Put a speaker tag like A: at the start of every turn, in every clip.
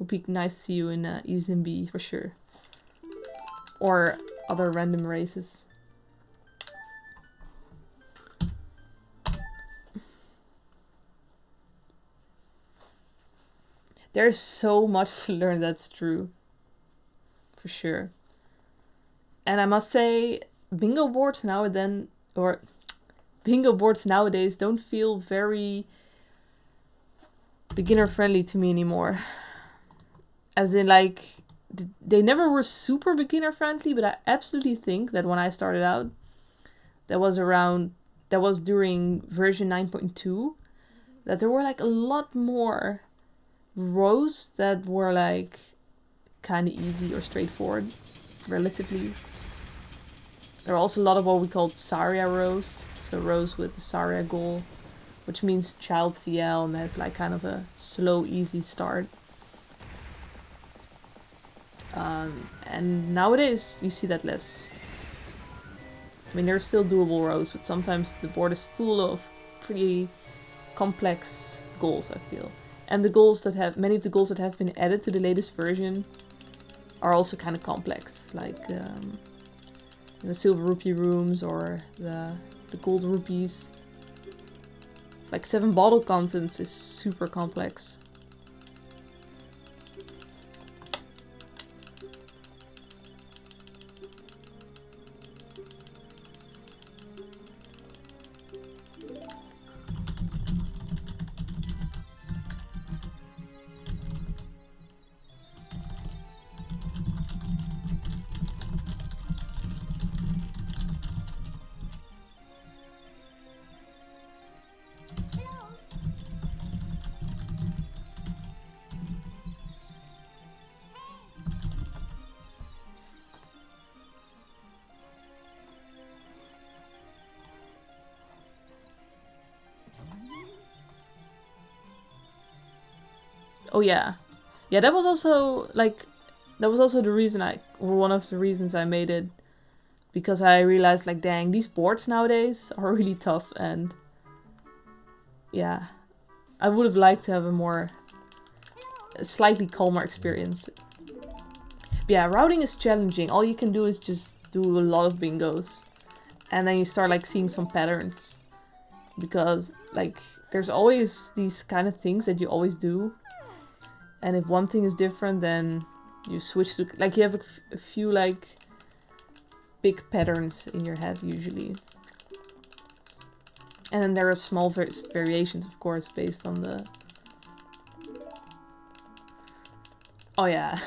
A: Would be nice to see you in EZMB for sure. Or other random races. There's so much to learn, that's true. For sure. And I must say, bingo boards nowadays don't feel very beginner friendly to me anymore. As in, like, they never were super beginner friendly, but I absolutely think that when I started out, that was during version 9.2, that there were like a lot more rows that were like kind of easy or straightforward, relatively. There are also a lot of what we called Saria rows, so rows with the Saria goal, which means child CL, and that's like kind of a slow, easy start. And nowadays you see that less. I mean, there's still doable rows, but sometimes the board is full of pretty complex goals, I feel. And many of the goals that have been added to the latest version are also kind of complex, like the silver rupee rooms or the gold rupees. Like 7 bottle contents is super complex. Oh yeah. Yeah, that was also the reason one of the reasons I made it. Because I realized, like, dang, these boards nowadays are really tough, and yeah, I would have liked to have a slightly calmer experience. But yeah, routing is challenging. All you can do is just do a lot of bingos, and then you start like seeing some patterns, because like there's always these kind of things that you always do. And if one thing is different, then you switch to... Like, you have a few, like, big patterns in your head, usually. And then there are small variations, of course, based on the... Oh, yeah.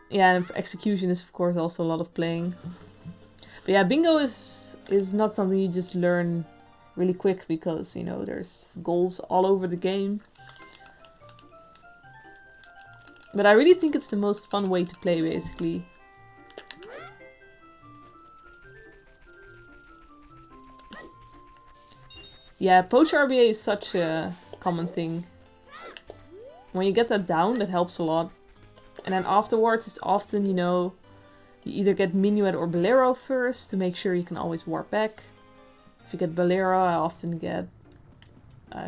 A: Yeah, and execution is, of course, also a lot of playing. But yeah, bingo is not something you just learn really quick, because, you know, there's goals all over the game. But I really think it's the most fun way to play, basically. Yeah, poach RBA is such a common thing. When you get that down, that helps a lot. And then afterwards, it's often, you know, you either get Minuet or Bolero first to make sure you can always warp back. If you get Bolero, I often get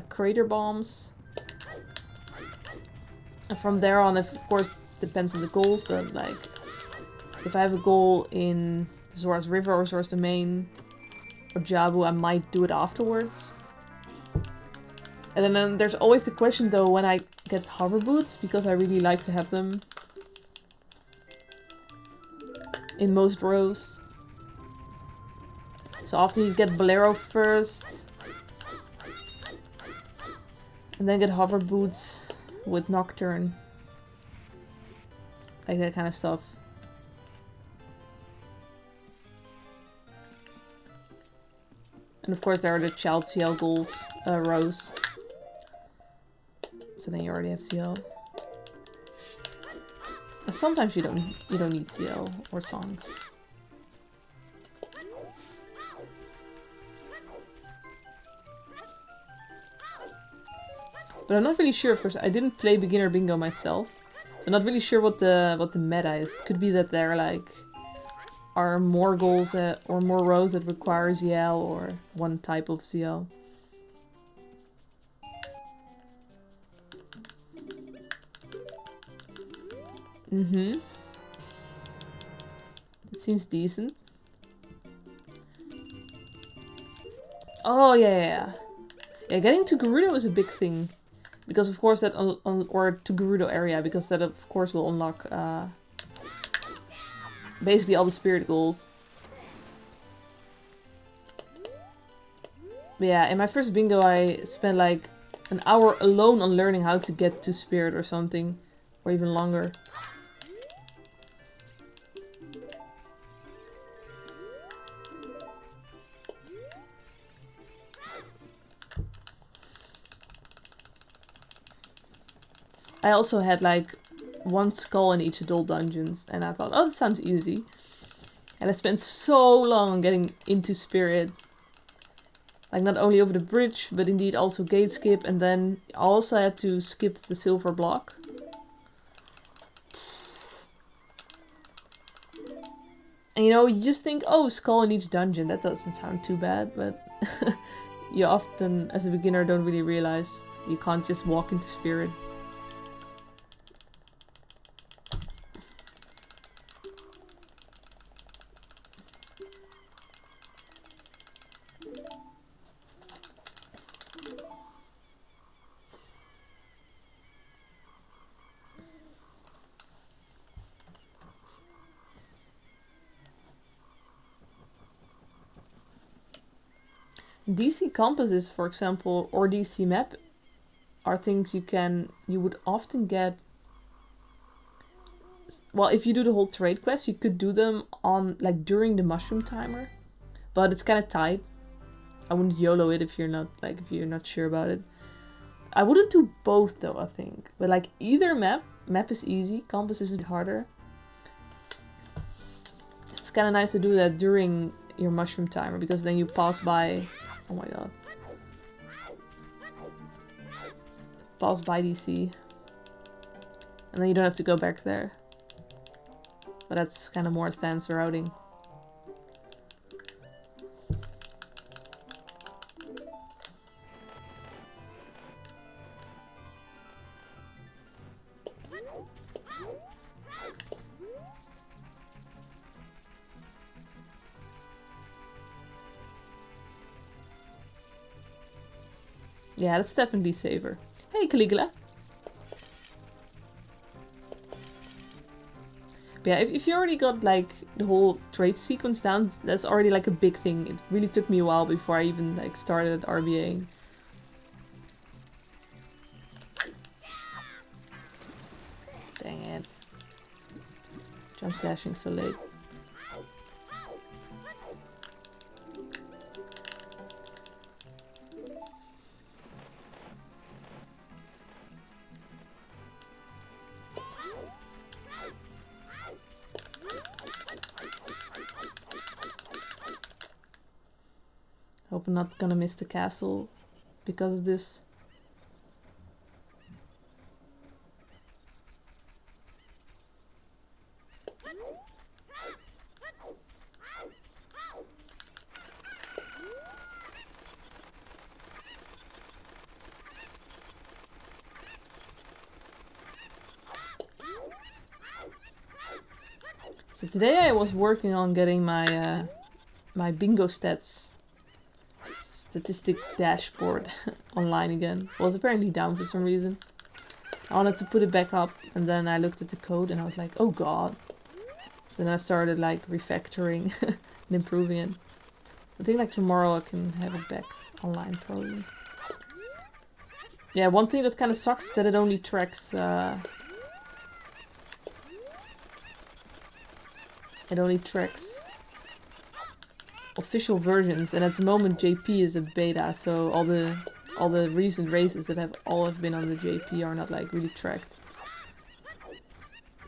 A: Crater Bombs. And from there on, of course, depends on the goals, but like, if I have a goal in Zora's River or Zora's Domain or Jabu, I might do it afterwards. And then there's always the question though when I get hover boots, because I really like to have them in most rows. So often you get Bolero first, and then get hover boots with Nocturne. Like that kind of stuff. And of course there are the child CL goals, rows. So then you already have CL. And sometimes you don't need CL or songs. But I'm not really sure, of course, I didn't play beginner bingo myself. So I'm not really sure what the meta is. It could be that there like are more goals or more rows that require ZL or one type of ZL. Mm-hmm. It seems decent. Oh, yeah. Yeah, getting to Gerudo is a big thing. Because of course that, or to Gerudo area, because that of course will unlock basically all the spirit goals. But yeah, in my first bingo I spent like an hour alone on learning how to get to spirit or something. Or even longer. I also had like one skull in each adult dungeons, and I thought, oh, that sounds easy. And I spent so long on getting into spirit. Like not only over the bridge, but indeed also gate skip, and then also I had to skip the silver block. And you know, you just think, oh, skull in each dungeon, that doesn't sound too bad, but you often, as a beginner, don't really realize you can't just walk into spirit. DC compasses, for example, or DC map are things you would often get. Well, if you do the whole trade quest, you could do them on like during the mushroom timer, but it's kind of tight. I wouldn't YOLO it if you're not sure about it. I wouldn't do both though, I think. But like either map is easy, compass is harder. It's kind of nice to do that during your mushroom timer, because then you pass by. Oh my god. Pass by DC. And then you don't have to go back there. But that's kind of more advanced routing. Yeah, that's definitely safer. Hey, Caligula. But yeah, if you already got like the whole trade sequence down, that's already like a big thing. It really took me a while before I even like started RBAing. Dang it. Jump slashing so late. Hope I'm not gonna miss the castle because of this. So today I was working on getting my my bingo stats statistic dashboard online again. It was apparently down for some reason. I wanted to put it back up, and then I looked at the code and I was like, oh god. So then I started like refactoring and improving it. I think like tomorrow I can have it back online probably. Yeah, one thing that kind of sucks is that it only tracks official versions, and at the moment JP is a beta, so all the recent races that have been on the JP are not like really tracked.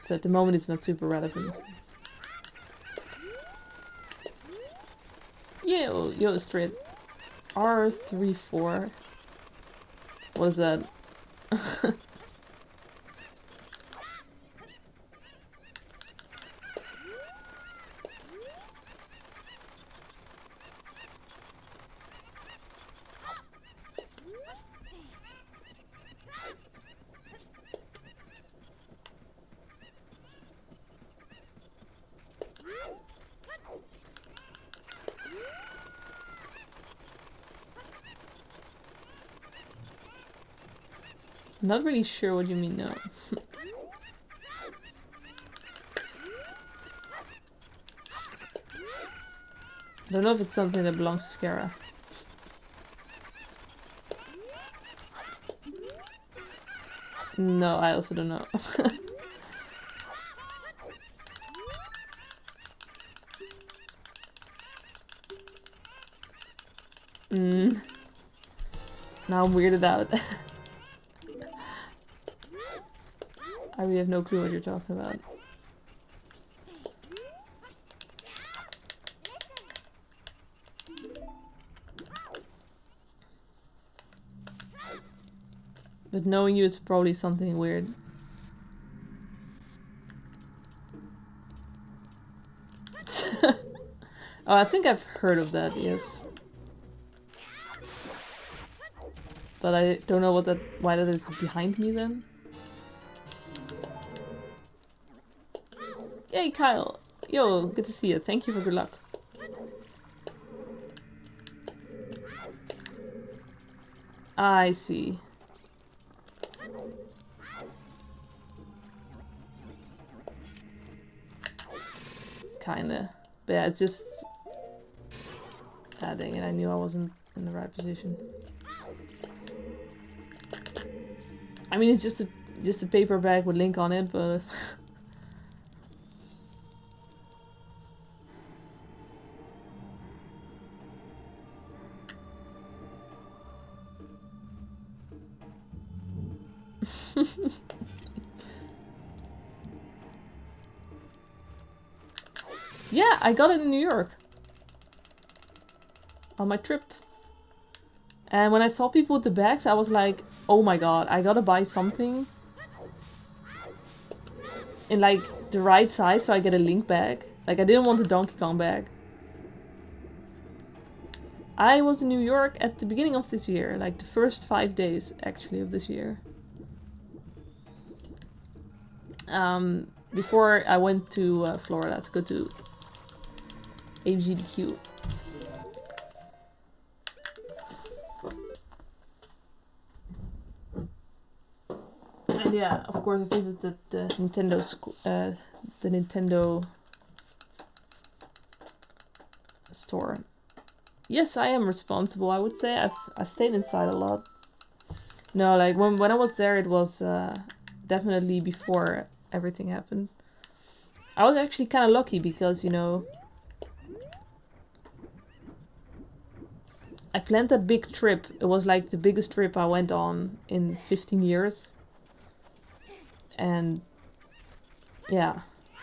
A: So at the moment it's not super relevant. Yo, straight. R34. What is that? Not really sure what you mean, no. Don't know if it's something that belongs to Scara. No, I also don't know. Now I'm weirded out. I really have no clue what you're talking about. But knowing you, it's probably something weird. Oh, I think I've heard of that, yes. But I don't know why that is behind me then. Hey, Kyle! Yo, good to see you. Thank you for good luck. I see. Kinda. But yeah, it's just... Ah, dang it, I knew I wasn't in the right position. I mean, it's just a paper bag with Link on it, but... Yeah, I got it in New York. On my trip. And when I saw people with the bags, I was like, oh my god, I gotta buy something in like the right size so I get a Link bag. Like, I didn't want the Donkey Kong bag. I was in New York at the beginning of this year, like the first 5 days actually of this year. Before I went to Florida to go to AGDQ. And yeah, of course I visited the Nintendo store. Yes, I am responsible, I would say. I stayed inside a lot. No, like when I was there, it was definitely before everything happened. I was actually kind of lucky because, you know, I planned that big trip. It was like the biggest trip I went on in 15 years. And yeah,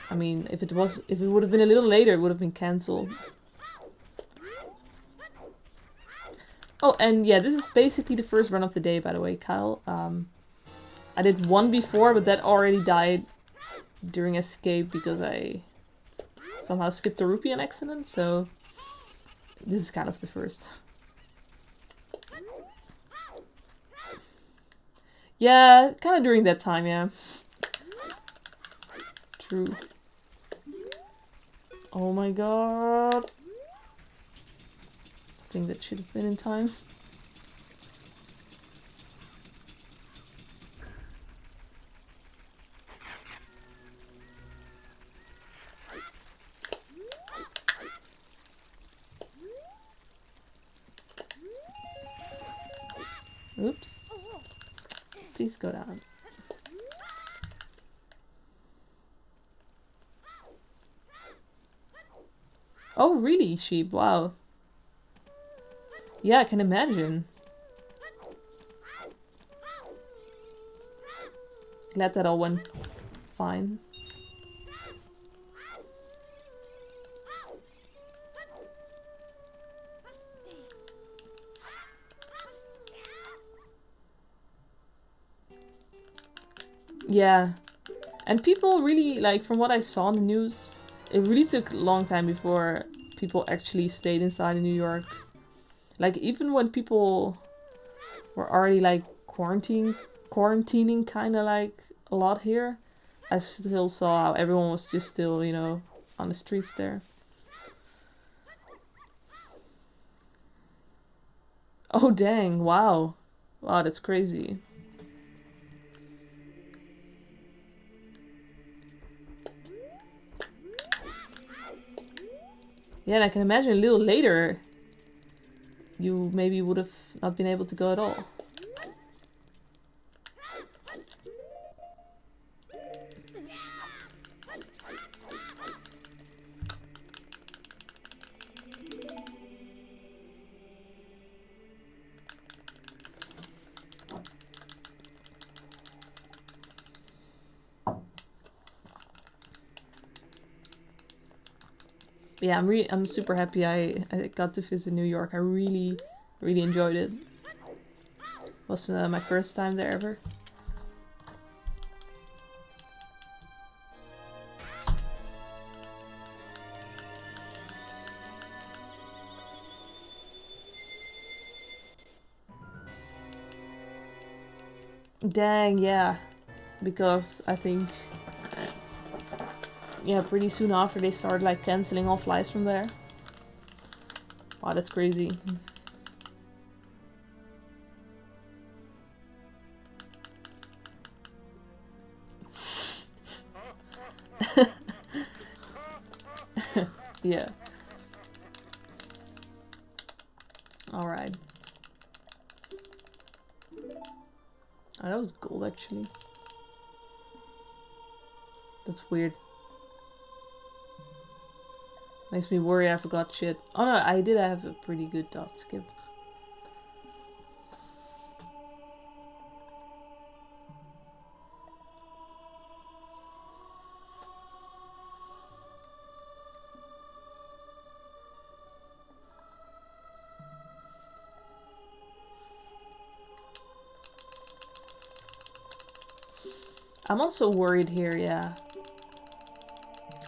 A: I mean, if it would have been a little later, it would have been cancelled. Oh, and yeah, this is basically the first run of the day, by the way, Kyle. I did one before, but that already died during escape because I somehow skipped a rupee on accident, so this is kind of the first. Yeah, kind of during that time, yeah. True. Oh my god. I think that should have been in time. Oops. Please go down. Oh, really, sheep? Wow. Yeah, I can imagine. Glad that all went fine. Yeah. And people really, like, from what I saw in the news, it really took a long time before people actually stayed inside in New York. Like, even when people were already, like, quarantining kind of, like, a lot here, I still saw how everyone was just still, you know, on the streets there. Oh, dang. Wow. Wow, that's crazy. Yeah, and I can imagine a little later you maybe would have not been able to go at all. Yeah, I'm super happy I got to visit New York. I really enjoyed it. It was my first time there ever. Dang, yeah. Because I think, yeah, pretty soon after they started like canceling all flights from there. Wow, that's crazy. Yeah. Alright. Oh, that was gold actually. That's weird. Makes me worry I forgot shit. Oh no, I did have a pretty good dot skip. I'm also worried here, yeah.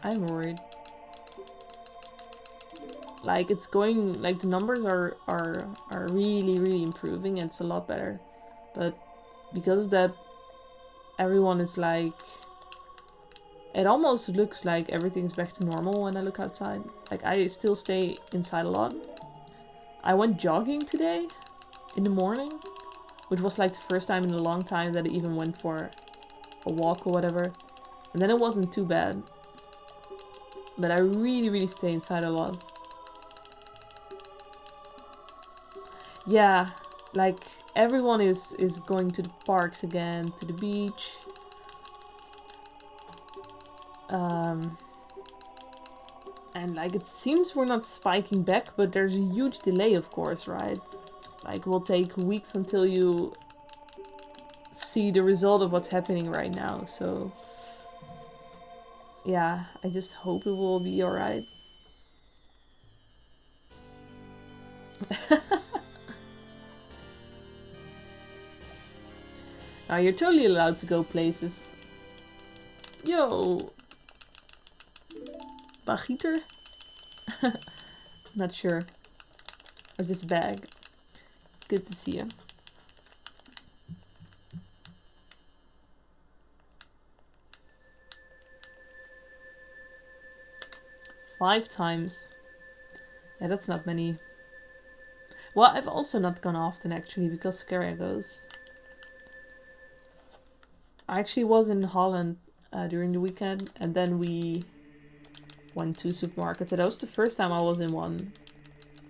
A: I'm worried. Like it's going, like the numbers are really improving. It's a lot better, but because of that, everyone is like, it almost looks like everything's back to normal when I look outside. Like I still stay inside a lot. I went jogging today in the morning, which was like the first time in a long time that I even went for a walk or whatever, and then it wasn't too bad. But I really stay inside a lot. Yeah, like everyone is going to the parks again, to the beach. And like it seems we're not spiking back, but there's a huge delay, of course, right? Like it will take weeks until you see the result of what's happening right now. So yeah, I just hope it will be alright. Now you're totally allowed to go places. Yo! Bagieter? Not sure. Or just bag. Good to see you. Five times. Yeah, that's not many. Well, I've also not gone often actually, because Scaria goes. I actually was in Holland during the weekend, and then we went to supermarkets. And that was the first time I was in one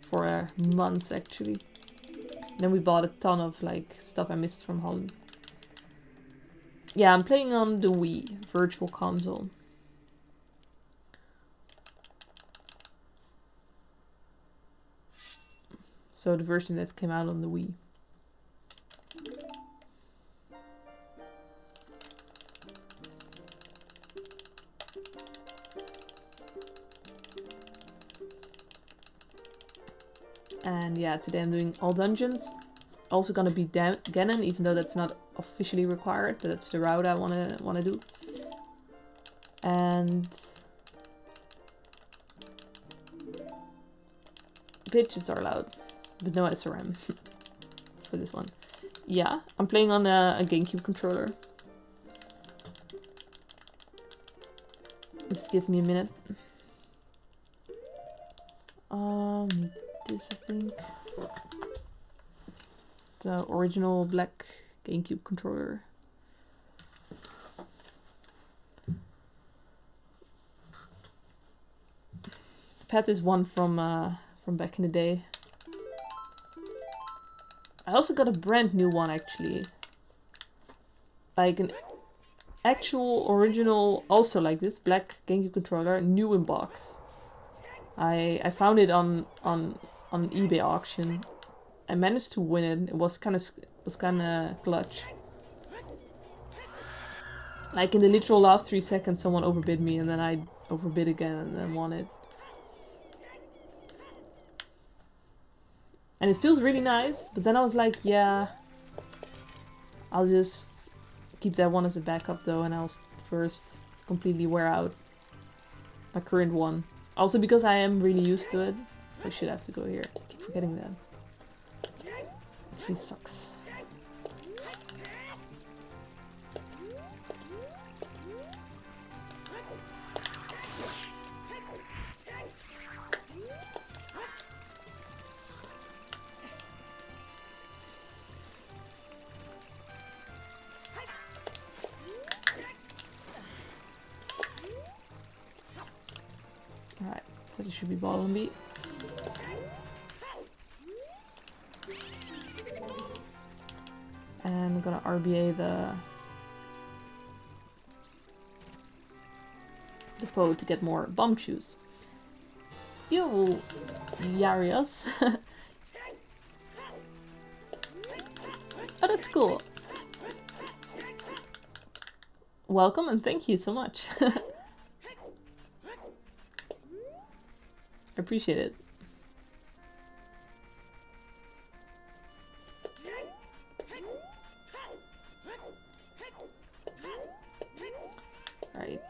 A: for months actually. And then we bought a ton of like stuff I missed from Holland. Yeah, I'm playing on the Wii Virtual Console. So the version that came out on the Wii. And yeah, today I'm doing all dungeons. Also gonna be Ganon, even though that's not officially required, but that's the route I wanna do. And glitches are allowed, but no SRM for this one. Yeah, I'm playing on a GameCube controller. Just give me a minute. Need this, I think. The original black GameCube controller. had this one from back in the day. I also got a brand new one actually. Like an actual original, also like this, black GameCube controller, new in box. I found it on eBay auction. I managed to win it. It was kind of clutch. Like in the literal last 3 seconds, someone overbid me, and then I overbid again, and then won it. And it feels really nice, but then I was like, yeah, I'll just keep that one as a backup though, and I'll first completely wear out my current one. Also because I am really used to it. I should have to go here. I keep forgetting that. Actually sucks. Alright, so this should be ball and beat. And I'm gonna RBA the Poe to get more bomb shoes. Yo, Yarios. Oh, that's cool. Welcome and thank you so much. I appreciate it. Right.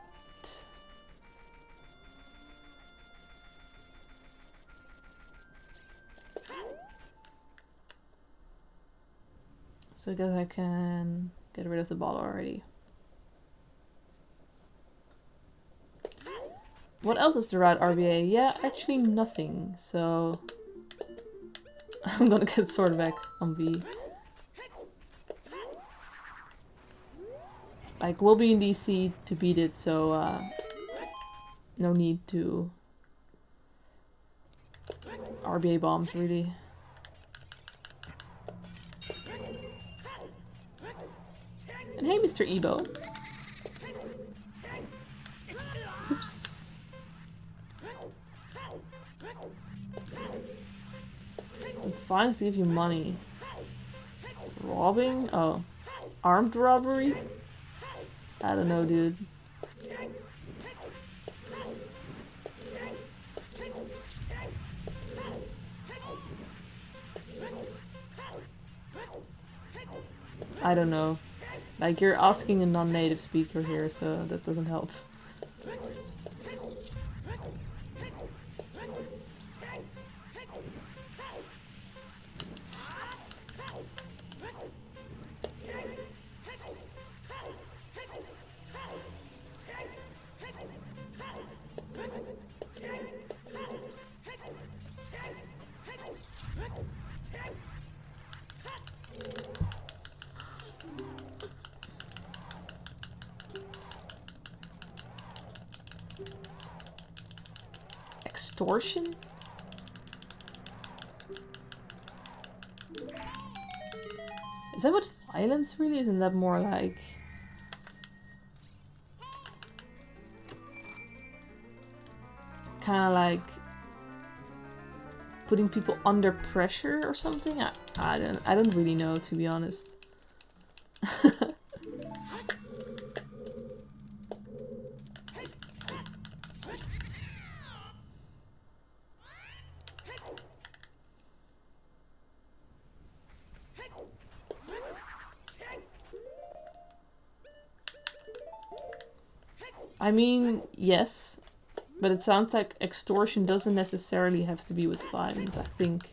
A: So I guess I can get rid of the ball already. What else is the route RBA? Yeah, actually nothing. So I'm gonna get sword back on B. Like, we'll be in DC to beat it, so no need to RBA bombs, really. And hey, Mr. Ebo. Oops. I'm fine to give you money. Robbing? Oh. Armed robbery? I don't know, dude. I don't know. Like, you're asking a non-native speaker here, so that doesn't help. Extortion? Is that what violence really is? Isn't that more like... kind of like putting people under pressure or something? I don't really know, to be honest. I mean, yes, but it sounds like extortion doesn't necessarily have to be with violence, I think.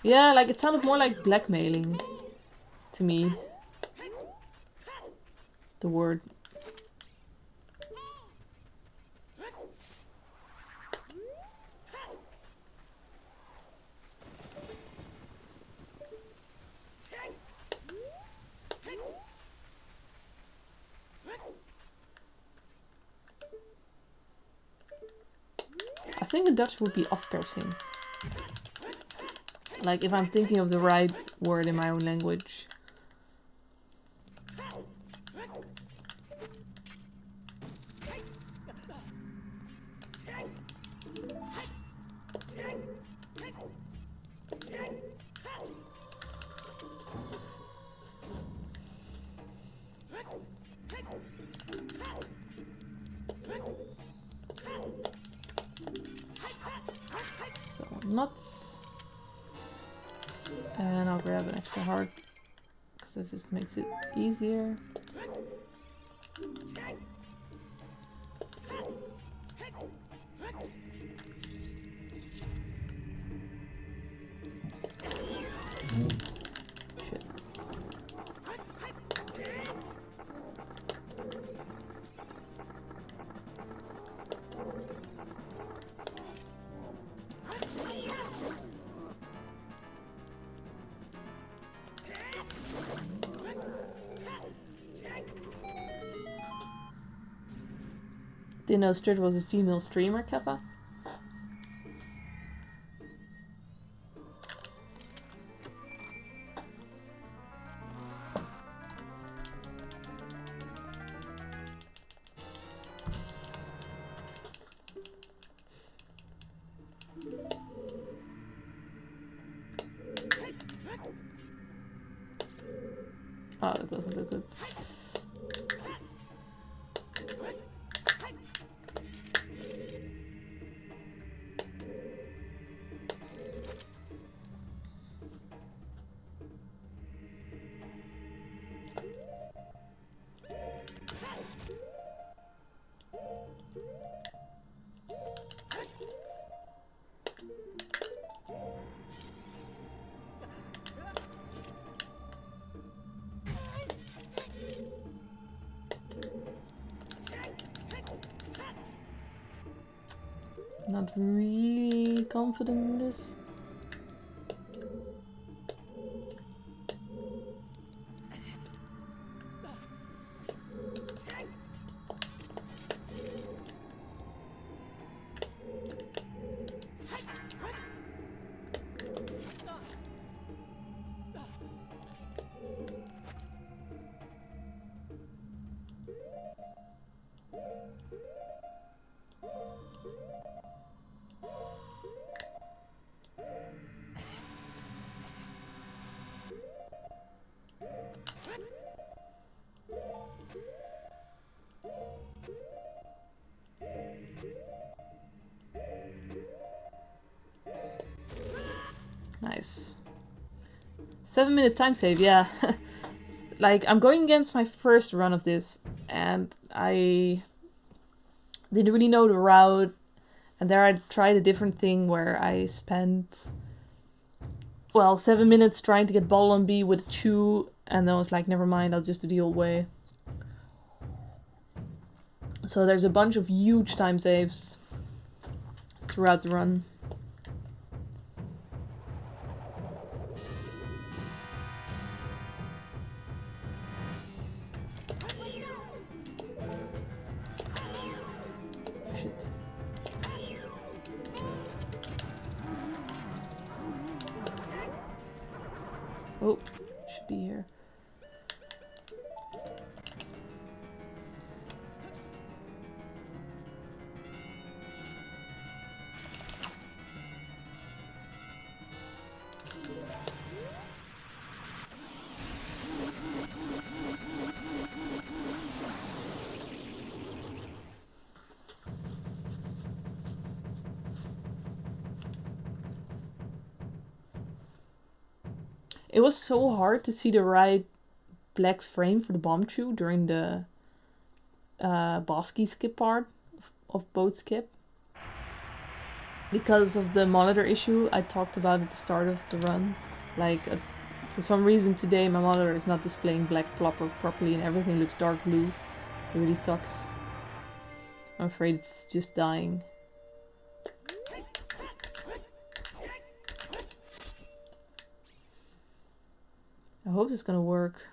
A: Yeah, like it sounded more like blackmailing to me. The word. think in Dutch would be afpersing. Like if I'm thinking of the right word in my own language. So nuts. And I'll grab an extra heart, because that just makes it easier. Shit. Didn't know Strid was a female streamer, Kappa. Oh, that doesn't look good. Not really confident in this. Nice. 7-minute time save, yeah. Like, I'm going against my first run of this, and I didn't really know the route, and there I tried a different thing where I spent, well, 7 minutes trying to get ball on B with a chew, and then I was like, never mind, I'll just do the old way. So there's a bunch of huge time saves throughout the run. Shit. Oh, should be here. It was so hard to see the right black frame for the bomb chew during the boss key skip part of boat skip. Because of the monitor issue I talked about at the start of the run. Like, for some reason today my monitor is not displaying black plopper properly and everything looks dark blue. It really sucks. I'm afraid it's just dying. I hope it's gonna work.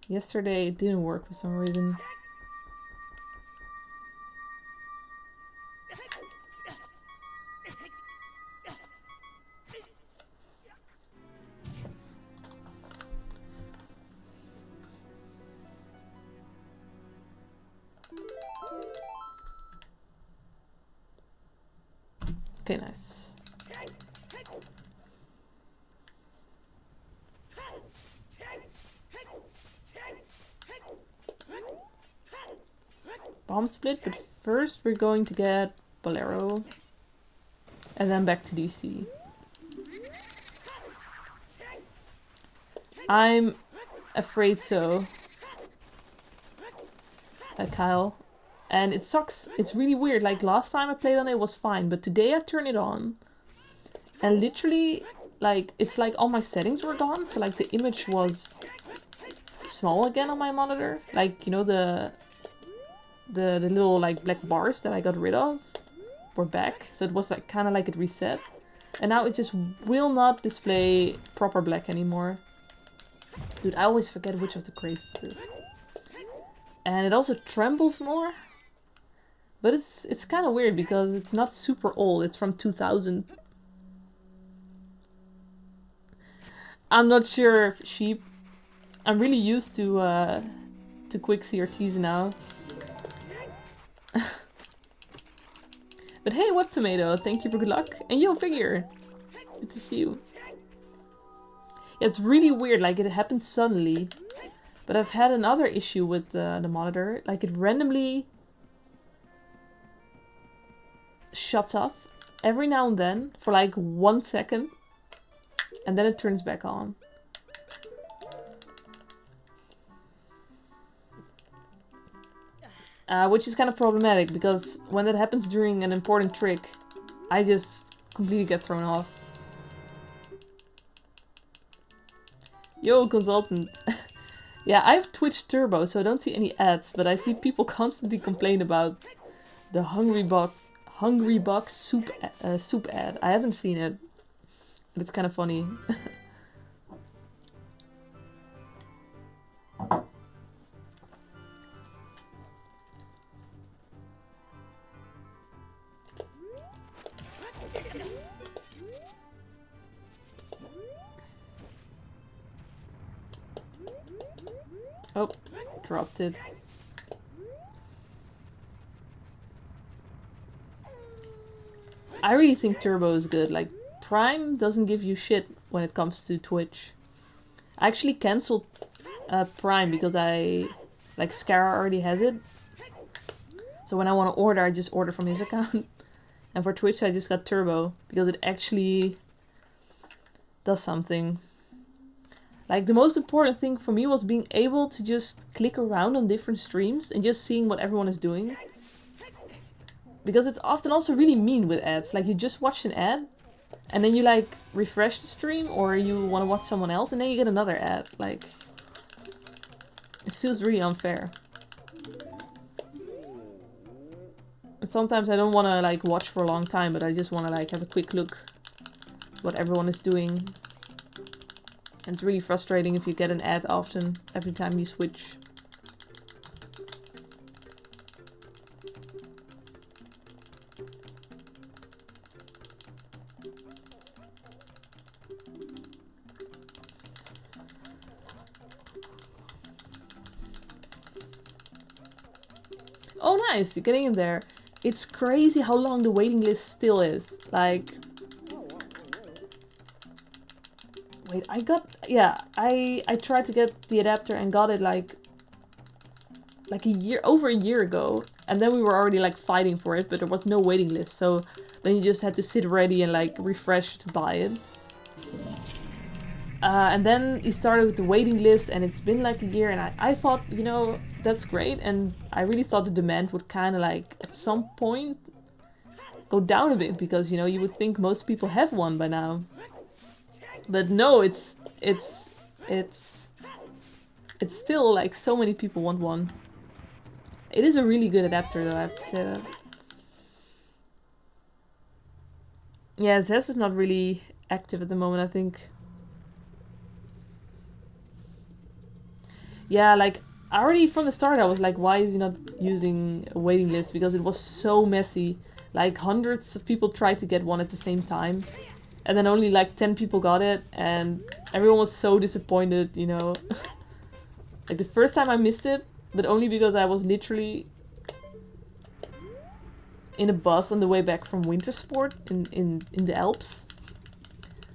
A: Yesterday it didn't work for some reason. Okay, nice. Bomb split, but first we're going to get Bolero. And then back to DC. I'm afraid so. Kyle. And it sucks. It's really weird. Like last time I played on it was fine, but today I turned it on. And literally, like, it's like all my settings were gone. So like the image was small again on my monitor. Like, you know, the little like black bars that I got rid of were back. So it was like kind of like it reset. And now it just will not display proper black anymore. Dude, I always forget which of the crates this is. And it also trembles more. But it's kind of weird because it's not super old. It's from 2000. I'm not sure, sheep. I'm really used to quick CRTs now. But hey, Web Tomato, thank you for good luck. And yo, Figure, good to see you. Yeah, it's really weird, like it happened suddenly. But I've had another issue with the monitor. Like it randomly shuts off every now and then for like 1 second. And then it turns back on. Which is kind of problematic because when that happens during an important trick, I just completely get thrown off. Yo, consultant. Yeah, I have Twitch Turbo, so I don't see any ads, but I see people constantly complain about the Hungry Buck soup ad. I haven't seen it, but it's kind of funny. Oh, dropped it. I really think Turbo is good. Like, Prime doesn't give you shit when it comes to Twitch. I actually cancelled Prime because like, Scara already has it. So when I want to order, I just order from his account. And for Twitch, I just got Turbo because it actually does something. Like, the most important thing for me was being able to just click around on different streams and just seeing what everyone is doing. Because it's often also really mean with ads. Like, you just watch an ad, and then you, like, refresh the stream, or you want to watch someone else, and then you get another ad. Like, it feels really unfair. And sometimes I don't want to, like, watch for a long time, but I just want to, like, have a quick look at what everyone is doing. And it's really frustrating if you get an ad often, every time you switch. Oh nice, you're getting in there. It's crazy how long the waiting list still is. Like... Wait, I tried to get the adapter and got it like over a year ago, and then we were already like fighting for it, but there was no waiting list, so then you just had to sit ready and like refresh to buy it. And then he started with the waiting list, and it's been like a year, and I thought, you know, that's great, and I really thought the demand would kind of like at some point go down a bit, because, you know, you would think most people have one by now. But no, it's still like so many people want one. It is a really good adapter though, I have to say that. Yeah, Zest is not really active at the moment, I think. Yeah, like, already from the start I was like, why is he not using a waiting list? Because it was so messy. Like, hundreds of people tried to get one at the same time. And then only like 10 people got it, and everyone was so disappointed, you know. Like the first time I missed it, but only because I was literally... in a bus on the way back from winter sport in the Alps.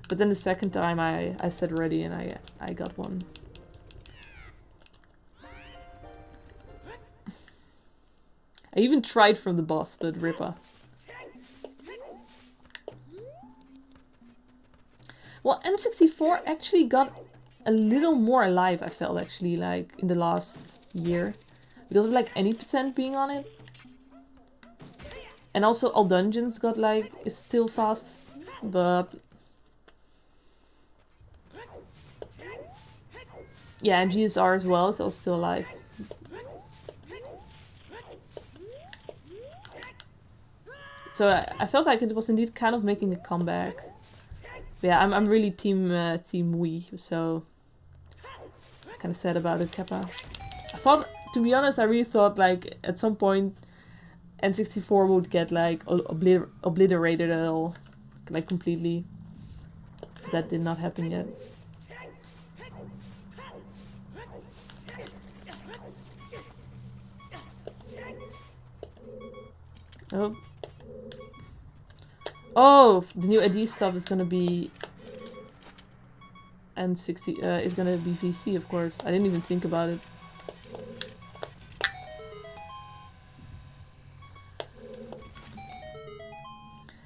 A: But then the second time I said ready and I got one. I even tried from the boss, but Ripper. Well, N64 actually got a little more alive, I felt, actually, like, in the last year. Because of, like, any percent being on it. And also all dungeons got, like, is still fast, but... Yeah, and GSR as well is also still alive. So I felt like it was indeed kind of making a comeback. But yeah, I'm really team Wii, so kind of sad about it, Kappa. I thought, to be honest, I really thought like at some point N64 would get like obliterated at all, like completely. That did not happen yet. Oh. Oh, the new ID stuff is gonna be N60 is gonna be VC, of course. I didn't even think about it.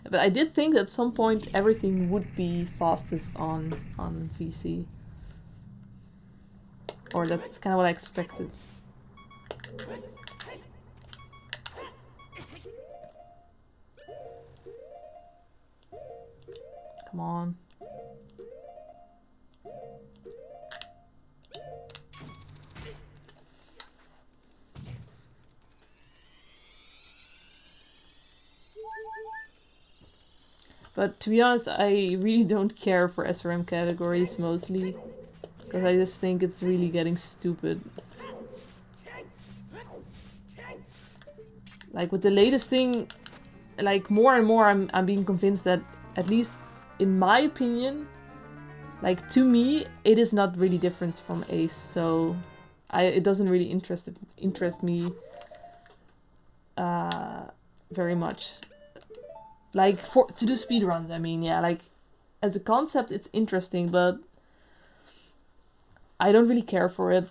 A: But I did think at some point everything would be fastest on VC. Or that's kind of what I expected. Come on. But to be honest, I really don't care for SRM categories mostly. Because I just think it's really getting stupid. Like with the latest thing, like more and more I'm being convinced that, at least in my opinion, like to me, it is not really different from Ace. So it doesn't really interest me very much. Like to do speedruns, I mean, yeah, like as a concept it's interesting, but I don't really care for it.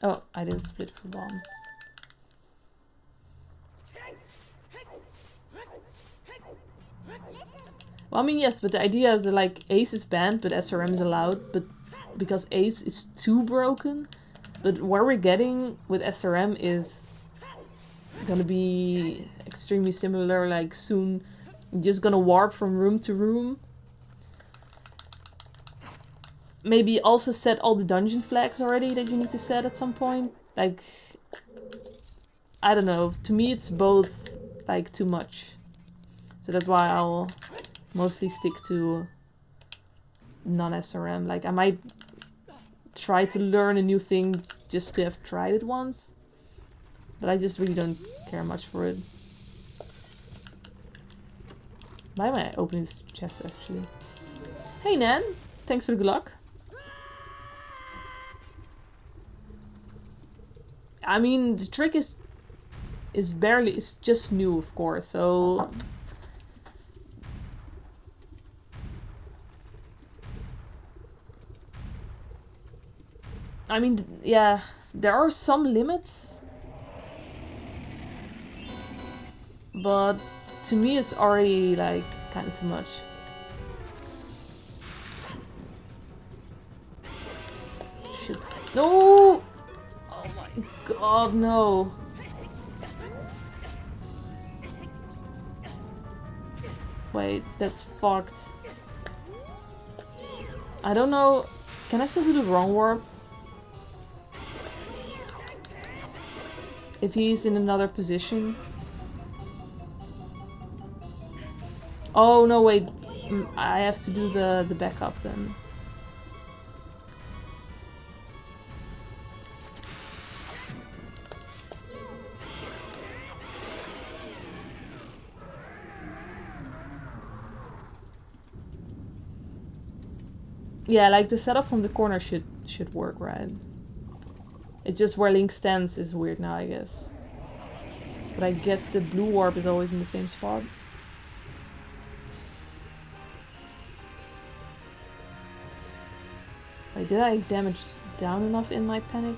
A: Oh, I didn't split for bombs. Well, I mean, yes, but the idea is that like Ace is banned, but SRM is allowed, but because Ace is too broken. But where we're getting with SRM is gonna be extremely similar, like soon you're just gonna warp from room to room. Maybe also set all the dungeon flags already that you need to set at some point. Like, I don't know, to me it's both like too much. So that's why I'll mostly stick to non-SRM. Like I might try to learn a new thing just to have tried it once. But I just really don't care much for it. Why am I opening this chest actually? Hey Nan, thanks for the good luck. I mean, the trick is just new, of course, so... I mean, yeah, there are some limits. But to me it's already, like, kind of too much. Shit. No! Oh my god, no. Wait, that's fucked. I don't know. Can I still do the wrong warp? If he's in another position? Oh no, wait. I have to do the backup then. Yeah, like the setup from the corner should work, right? It's just where Link stands is weird now, I guess. But I guess the blue warp is always in the same spot. Wait, did I damage down enough in my panic?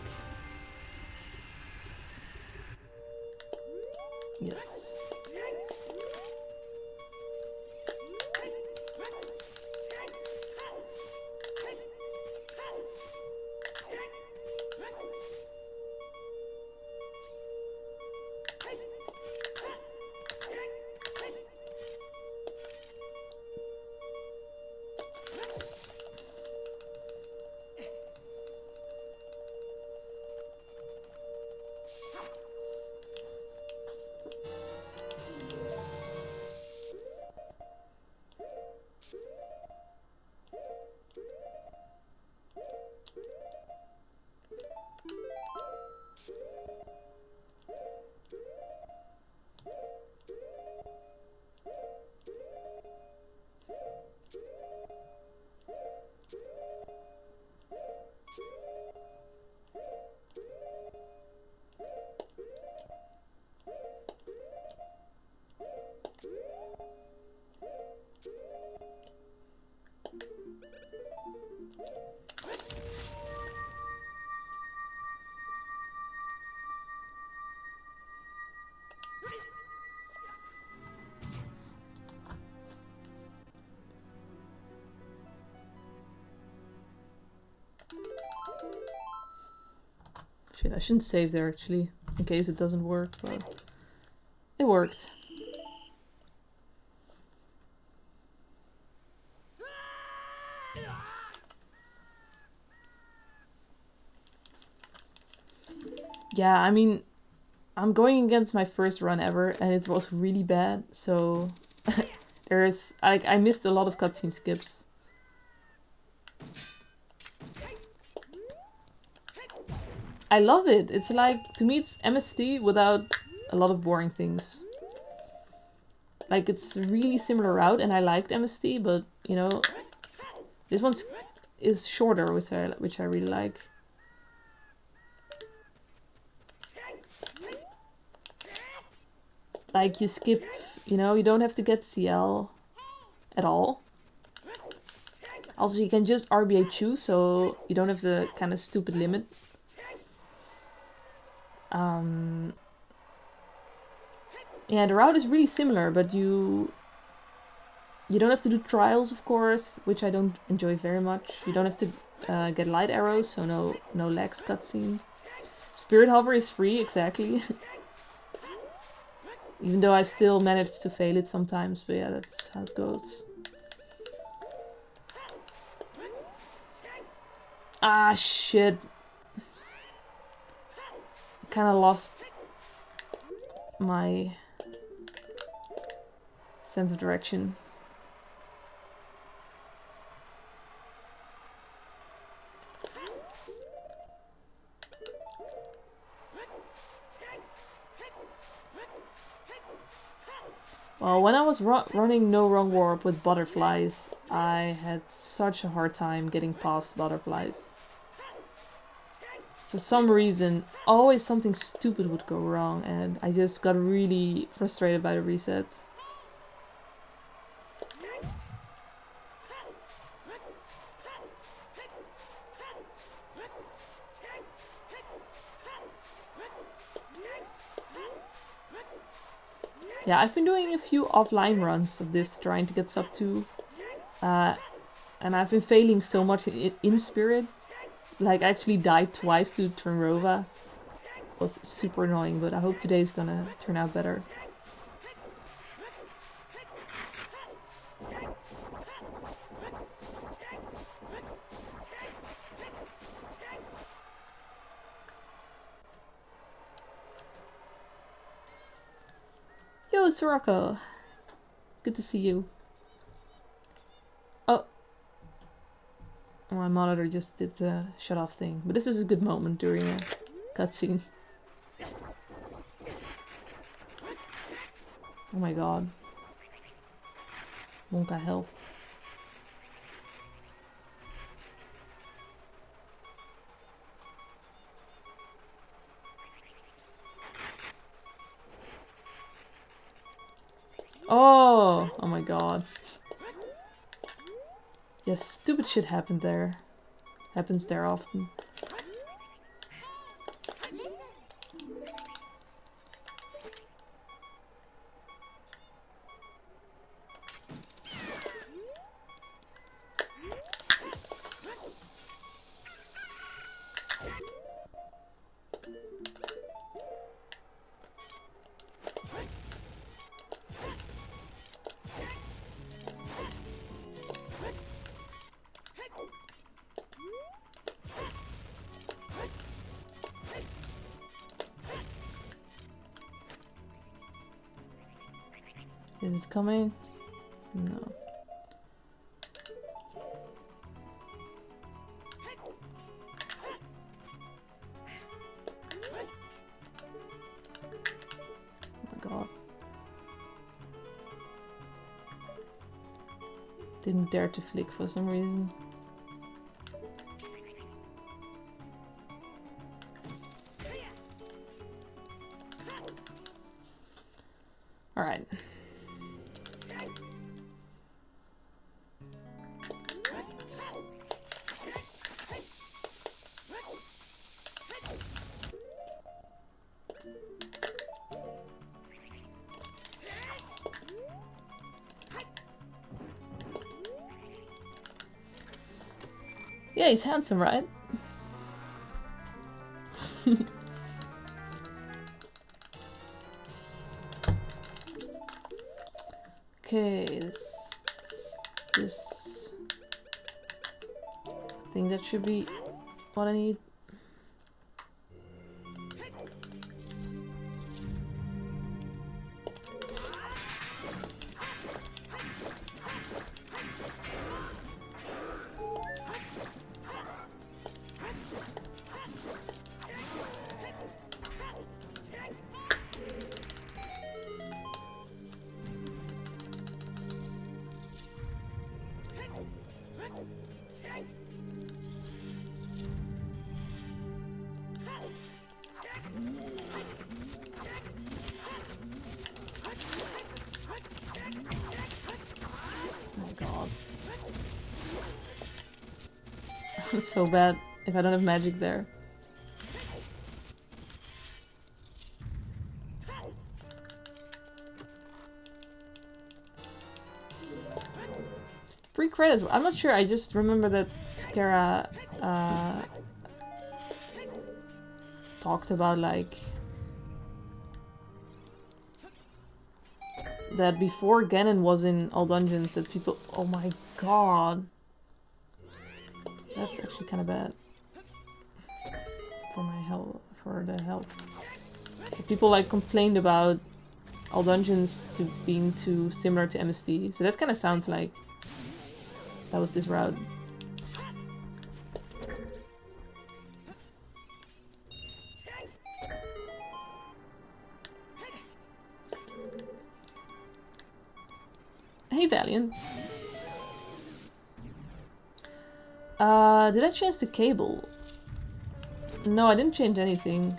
A: Yes. Shit, I shouldn't save there actually, in case it doesn't work, but it worked. Yeah, I mean, I'm going against my first run ever, and it was really bad, so there's, like, I missed a lot of cutscene skips. I love it. It's like, to me it's MST without a lot of boring things. Like, it's a really similar route, and I liked MST, but, you know, this one is shorter, which I really like. Like, you skip, you know, you don't have to get CL at all. Also, you can just RBA choose, so you don't have the kind of stupid limit. Yeah, the route is really similar, but you don't have to do trials, of course, which I don't enjoy very much. You don't have to get light arrows, so no lags cutscene. Spirit hover is free, exactly. Even though I still manage to fail it sometimes, but yeah, that's how it goes. Ah, shit. Kinda lost my sense of direction. Well, when I was running No Wrong Warp with butterflies, I had such a hard time getting past butterflies. For some reason, always something stupid would go wrong, and I just got really frustrated by the resets. Yeah, I've been doing a few offline runs of this, trying to get sub 2. And I've been failing so much in Spirit. Like, I actually died twice to Turnrova. It was super annoying, but I hope today's gonna turn out better. Yo, Soroko! Good to see you. Oh. My monitor just did the shut off thing. But this is a good moment during a cutscene. Oh my god. Won't I help? Oh! Oh my god. Yeah, stupid shit happened there. Happens there often. Is it coming? No. Oh my god. Didn't dare to flick for some reason. Alright. Yeah, he's handsome, right? Okay, this I think that should be what I need. So bad if I don't have magic there. Free credits. I'm not sure. I just remember that Skara talked about like that before Ganon was in all dungeons. That people. Oh my god. That's actually kind of bad for my health, for the health. People like complained about all dungeons to being too similar to MST, so that kind of sounds like that was this route. Hey Valiant. Did I change the cable? No, I didn't change anything.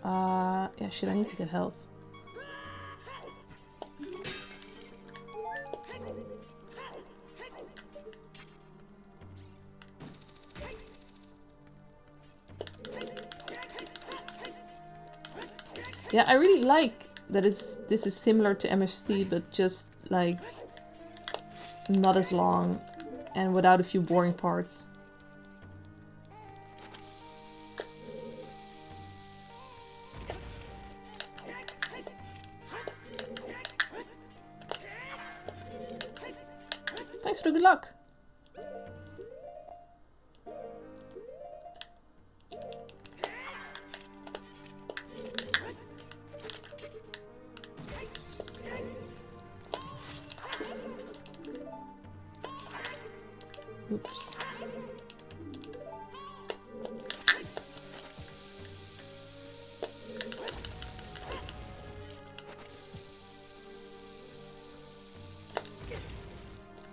A: Yeah, shit, I need to get health. Yeah, I really like that this is similar to MST, but just like not as long and without a few boring parts. Thanks for the good luck. Oops.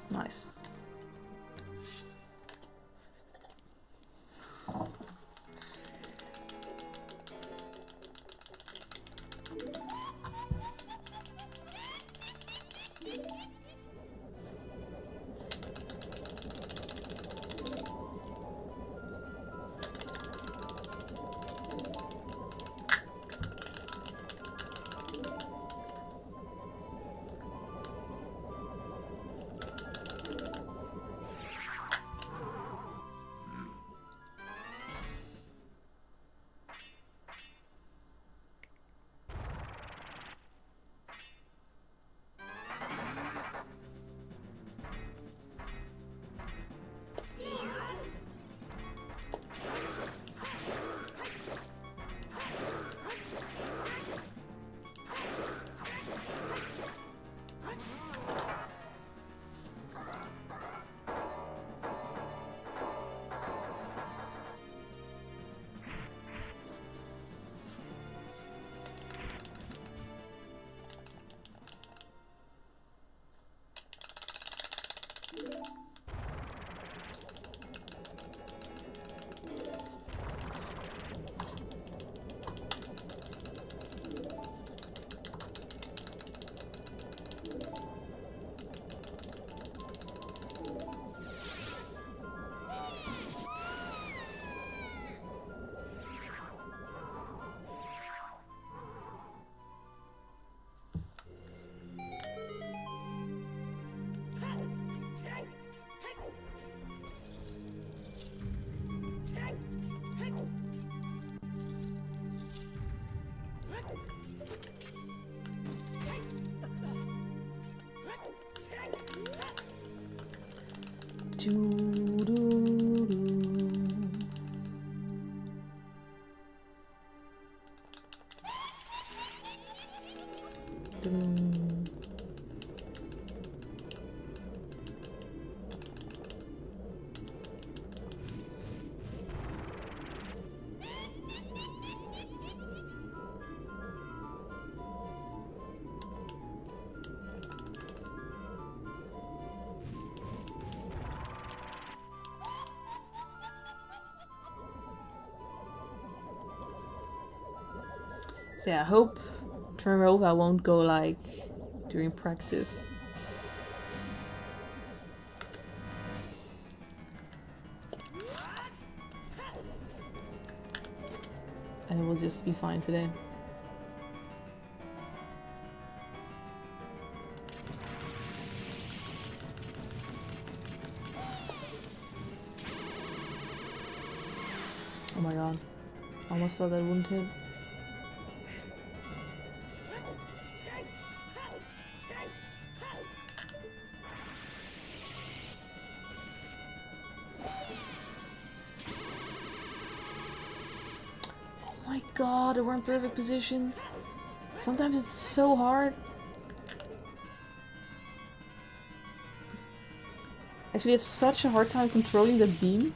A: Nice. So yeah, I hope Tremorova won't go like during practice. And it will just be fine today. Oh my god. Almost thought that wouldn't hit. Oh my god, they were in perfect position. Sometimes it's so hard. Actually, I have such a hard time controlling the beam.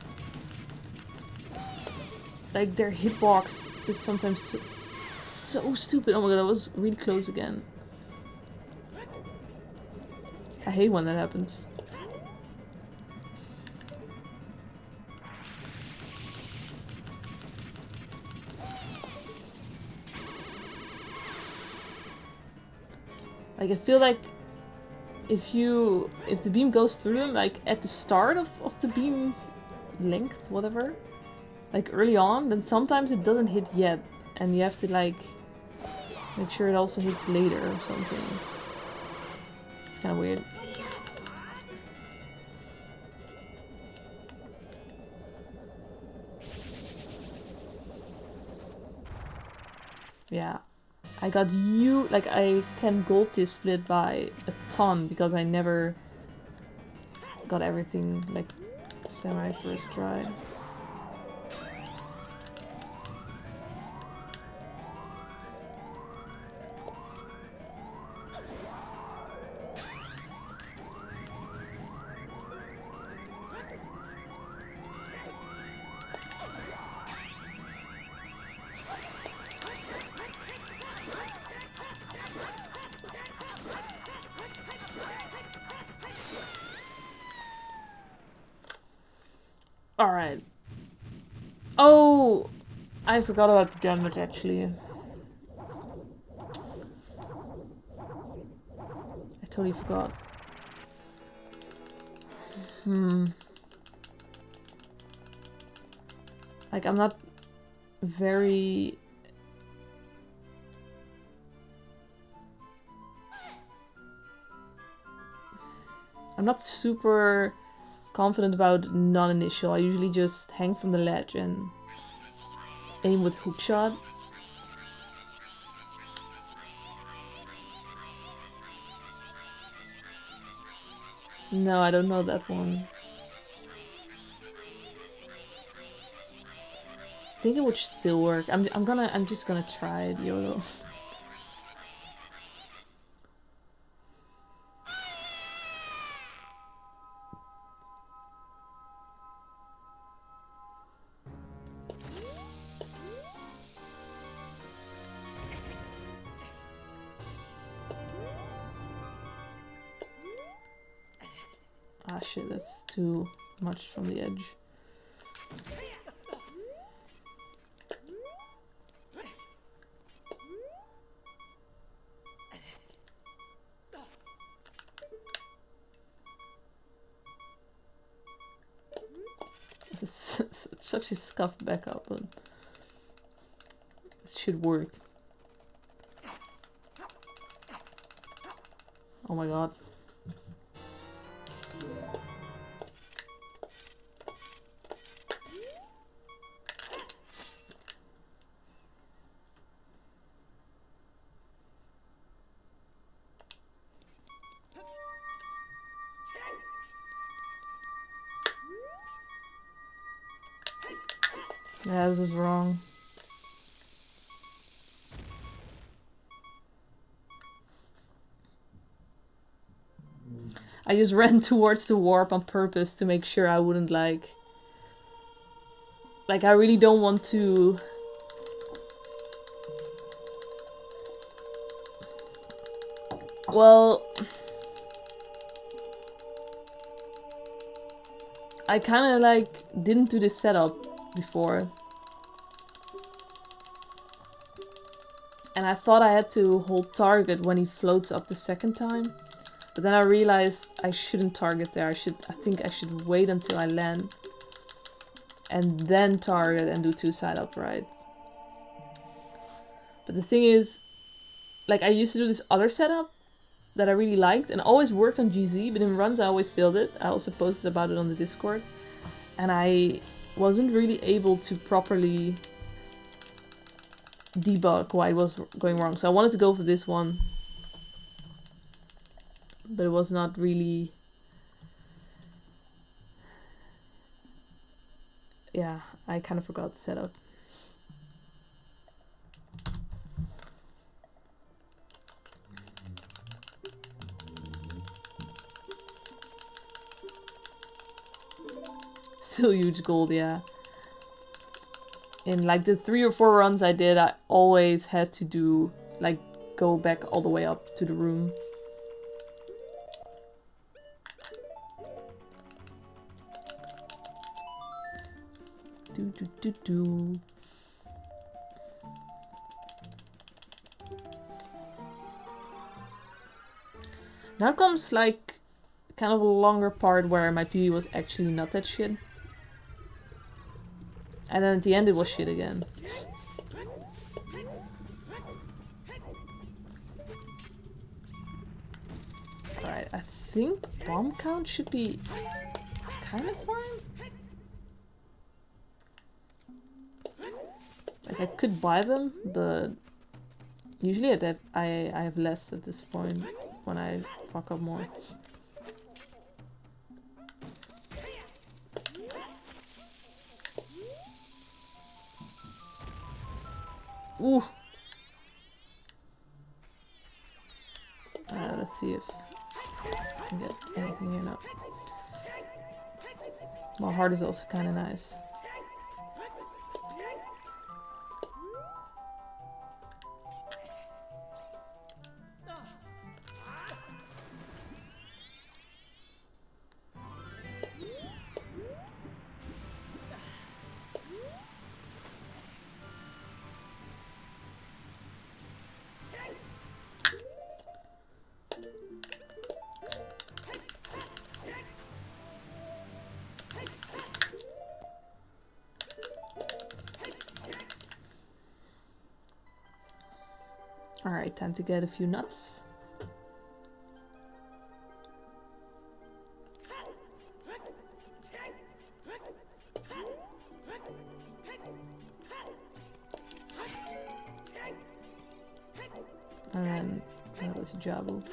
A: Like, their hitbox is sometimes so stupid. Oh my god, that was really close again. I hate when that happens. Like, I feel like if the beam goes through them, like at the start of the beam length, whatever, like early on, then sometimes it doesn't hit yet, and you have to like make sure it also hits later or something. It's kind of weird. Yeah, I got I can gold this split by a ton because I never got everything like semi first try. Alright. Oh! I forgot about the damage actually. I totally forgot. Like, I'm not very... I'm not super confident about non-initial. I usually just hang from the ledge and aim with hookshot. No, I don't know that one. I think it would still work. I'm just gonna try it, YOLO. Ah shit, that's too much from the edge. It's such a scuffed backup, but it should work. Oh my god. Yeah, this is wrong. I just ran towards the warp on purpose to make sure I wouldn't like... Like, I really don't want to... Well... I kind of like didn't do this setup before. And I thought I had to hold target when he floats up the second time. But then I realized I shouldn't target there. I think I should wait until I land. And then target and do 2 side upright. But the thing is, like, I used to do this other setup that I really liked and always worked on GZ, but in runs I always failed it. I also posted about it on the Discord. And I wasn't really able to properly debug why it was going wrong. So I wanted to go for this one. But it was not really... Yeah, I kind of forgot the setup. Still huge gold, yeah. In like the 3 or 4 runs I did, I always had to do, like, go back all the way up to the room. Do. Now comes like kind of a longer part where my PB was actually not that shit. And then at the end it was shit again. Alright, I think bomb count should be kind of fine. Like, I could buy them, but usually I have less at this point when I fuck up more. Ooh! Let's see if I can get anything here now. My heart is also kind of nice. Alright, time to get a few nuts. And then I'll go to Jabu.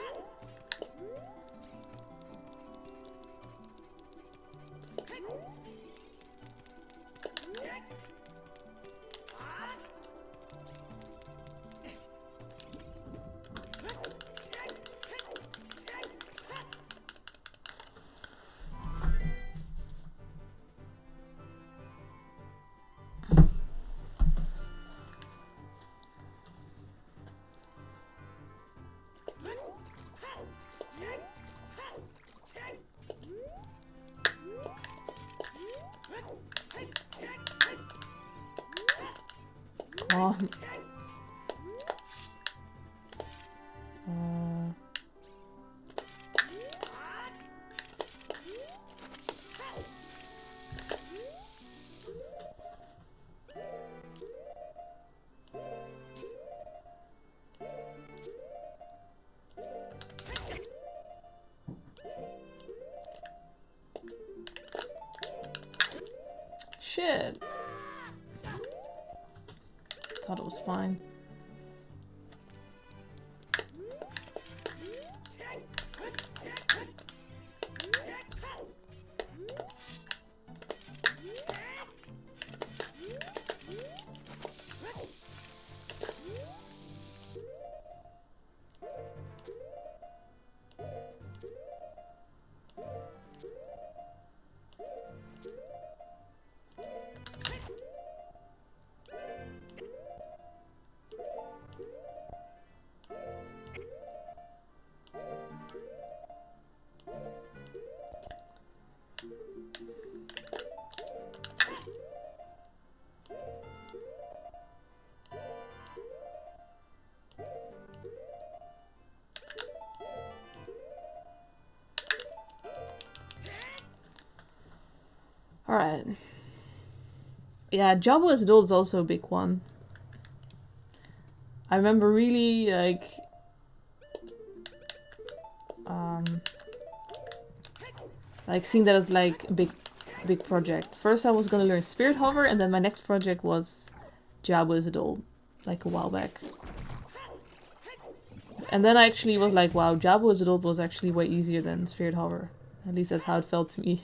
A: Come on. Shit. Thought it was fine. Yeah, Jabo as adult is also a big one. I remember really like seeing that as like a big project. First I was gonna learn Spirit Hover, and then my next project was Jabo as adult, like a while back. And then I actually was like, wow, Jabo as adult was actually way easier than Spirit Hover. At least that's how it felt to me.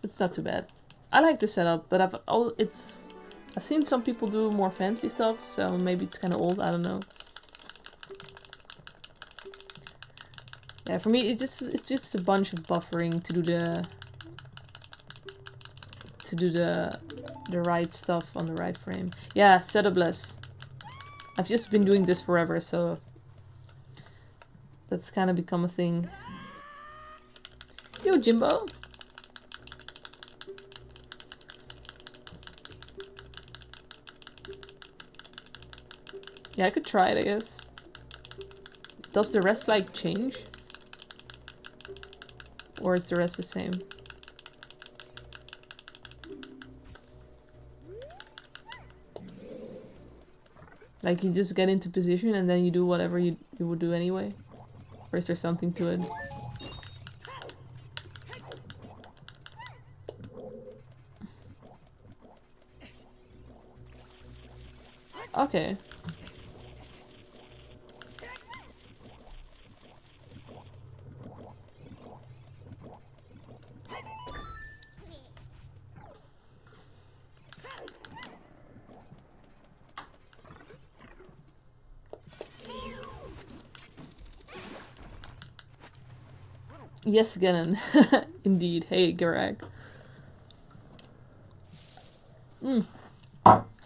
A: It's not too bad. I like the setup, but I've seen some people do more fancy stuff, so maybe it's kind of old. I don't know. Yeah, for me, it's just a bunch of buffering to do the right stuff on the right frame. Yeah, setup less. I've just been doing this forever, so that's kind of become a thing. Yo, Jimbo. Yeah, I could try it, I guess. Does the rest, like, change? Or is the rest the same? Like, you just get into position and then you do whatever you would do anyway? Or is there something to it? Okay. Yes, Gannon. Indeed. Hey, Garag.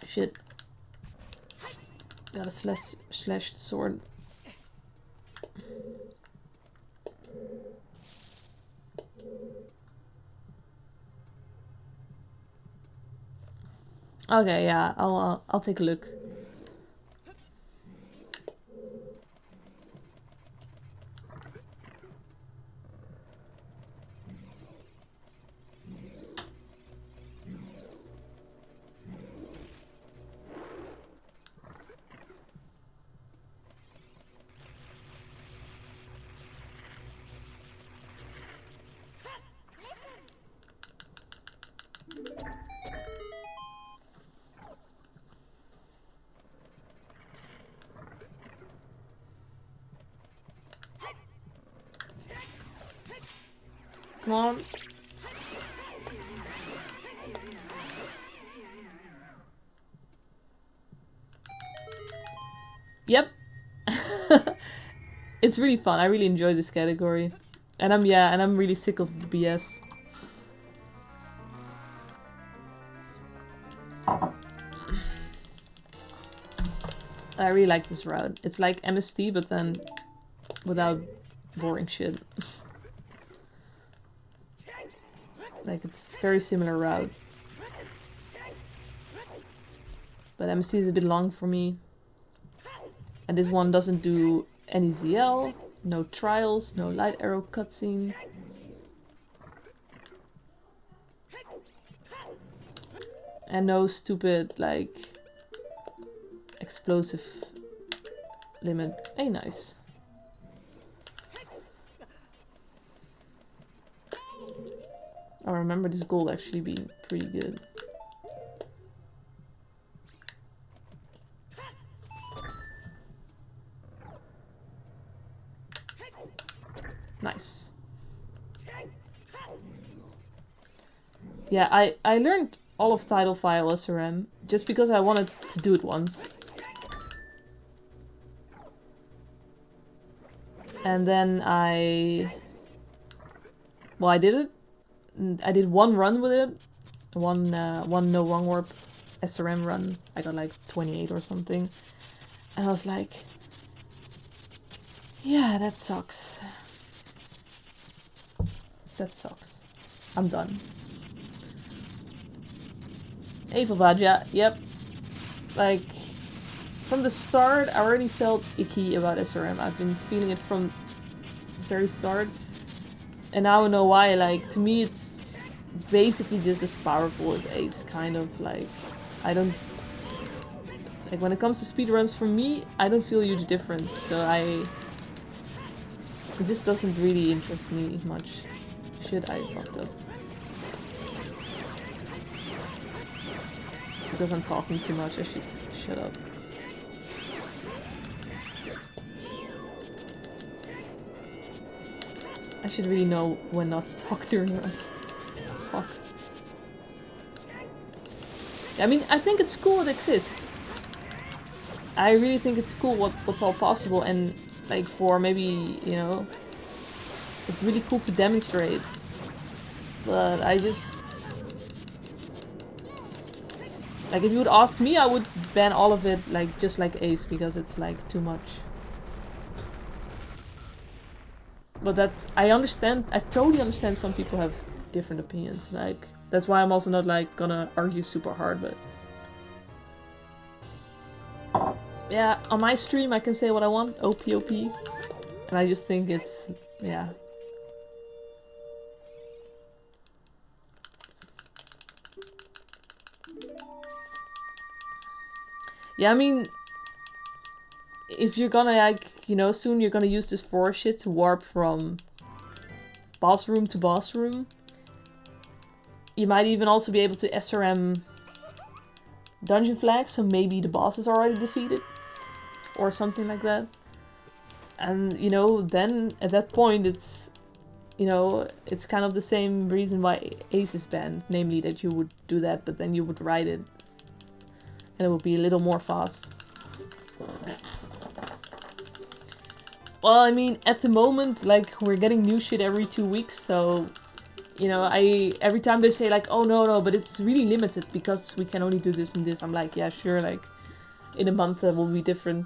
A: Shit. Gotta slash the sword. Okay, yeah, I'll take a look. Come on. Yep. It's really fun. I really enjoy this category. And I'm really sick of BS. I really like this route. It's like MST, but then without boring shit. Like, it's very similar route. But MST is a bit long for me. And this one doesn't do any ZL, no trials, no light arrow cutscene. And no stupid, like, explosive limit. Hey, nice. I remember this gold actually being pretty good. Nice. Yeah, I learned all of Title File SRM just because I wanted to do it once. And then I did it. I did one run with it. One no wrong warp SRM run. I got like 28 or something. And I was like, yeah, that sucks. That sucks. I'm done. Evelvaja, yep. Like, from the start, I already felt icky about SRM. I've been feeling it from the very start. And now I know why. Like, to me, it's basically just as powerful as Ace, kind of. Like, I don't... Like, when it comes to speedruns, for me, I don't feel a huge difference. So it just doesn't really interest me much. Shit, I fucked up. Because I'm talking too much, I should shut up. I should really know when not to talk during runs. Fuck. I mean, I think it's cool it exists. I really think it's cool what's all possible, and like for maybe, you know, it's really cool to demonstrate. But I just... Like, if you would ask me, I would ban all of it, like, just like Ace, because it's, like, too much. But I understand, I totally understand some people have different opinions. Like, that's why I'm also not, like, gonna argue super hard, but... Yeah, on my stream I can say what I want, OP. And I just think it's... yeah. Yeah, I mean... If you're gonna, like, you know, soon you're gonna use this forest shit to warp from boss room to boss room. You might even also be able to SRM dungeon flags, so maybe the boss is already defeated. Or something like that. And, you know, then at that point it's, you know, it's kind of the same reason why Ace is banned. Namely that you would do that, but then you would ride it. And it would be a little more fast. Well, I mean, at the moment, like, we're getting new shit every 2 weeks, so... You know, every time they say, like, oh, no, but it's really limited because we can only do this and this. I'm like, yeah, sure, like, in a month that will be different.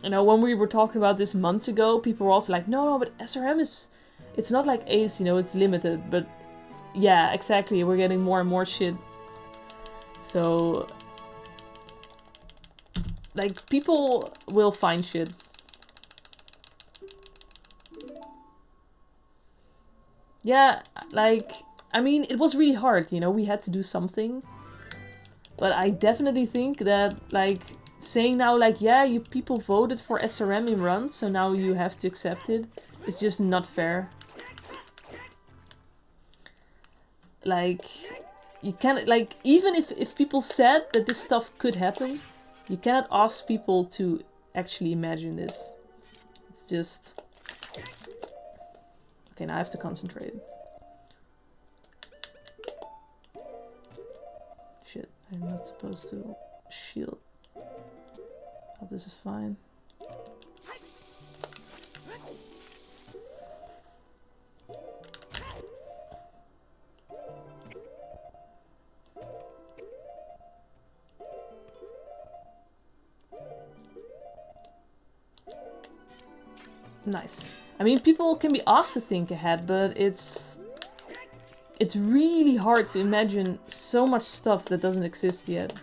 A: You know, when we were talking about this months ago, people were also like, no, but SRM is... It's not like Ace, you know, it's limited, but... Yeah, exactly, we're getting more and more shit. So... Like, people will find shit. Yeah, like, I mean, it was really hard, you know, we had to do something. But I definitely think that, like, saying now, like, yeah, you people voted for SRM in runs, so now you have to accept it, is just not fair. Like, you can't, like, even if people said that this stuff could happen, you cannot ask people to actually imagine this. It's just... Okay, now I have to concentrate. Shit, I'm not supposed to shield. Hope this is fine. Nice. I mean, people can be asked to think ahead, but it's really hard to imagine so much stuff that doesn't exist yet.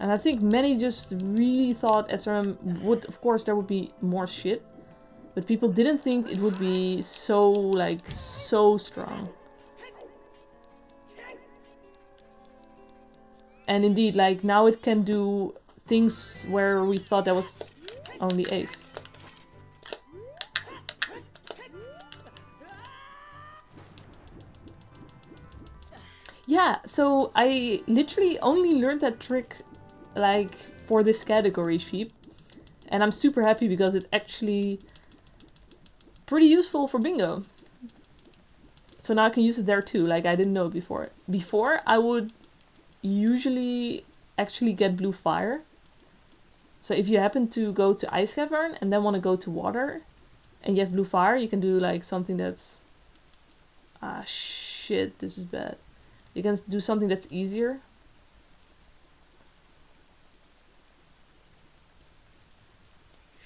A: And I think many just really thought SRM would, of course, there would be more shit, but people didn't think it would be so, like, so strong. And indeed, like, now it can do things where we thought that was only Ace. Yeah, so I literally only learned that trick, like, for this category sheep. And I'm super happy because it's actually pretty useful for bingo. So now I can use it there too, like I didn't know before. Before, I would usually actually get blue fire. So if you happen to go to Ice Cavern and then want to go to water, and you have blue fire, you can do like something that's... Ah, shit, this is bad. You can do something that's easier.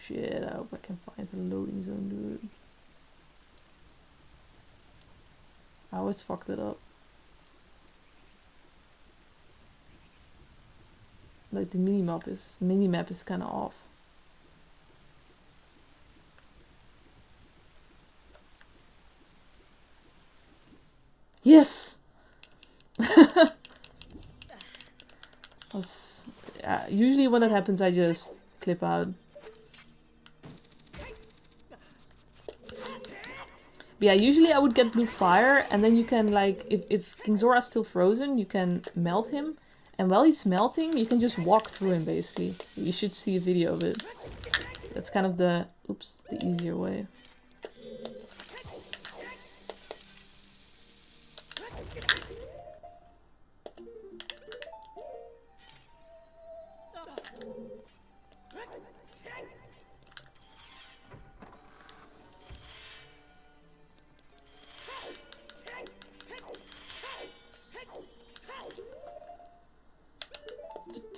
A: Shit, I hope I can find the loading zone, dude. I always fucked it up. Like the minimap is kind of off. Yes. That's, usually when that happens, I just clip out. But yeah, usually I would get blue fire, and then you can, like, if King Zora's still frozen, you can melt him. And while he's melting, you can just walk through him, basically. You should see a video of it. That's kind of the, oops, the easier way.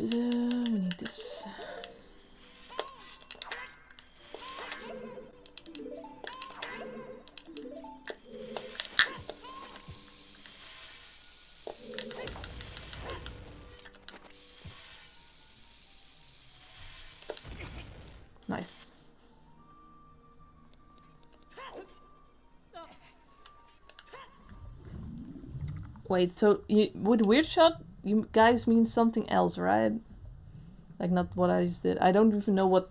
A: We need this. Nice. Wait, so with weird shot, you guys mean something else, right? Like not what I just did. I don't even know what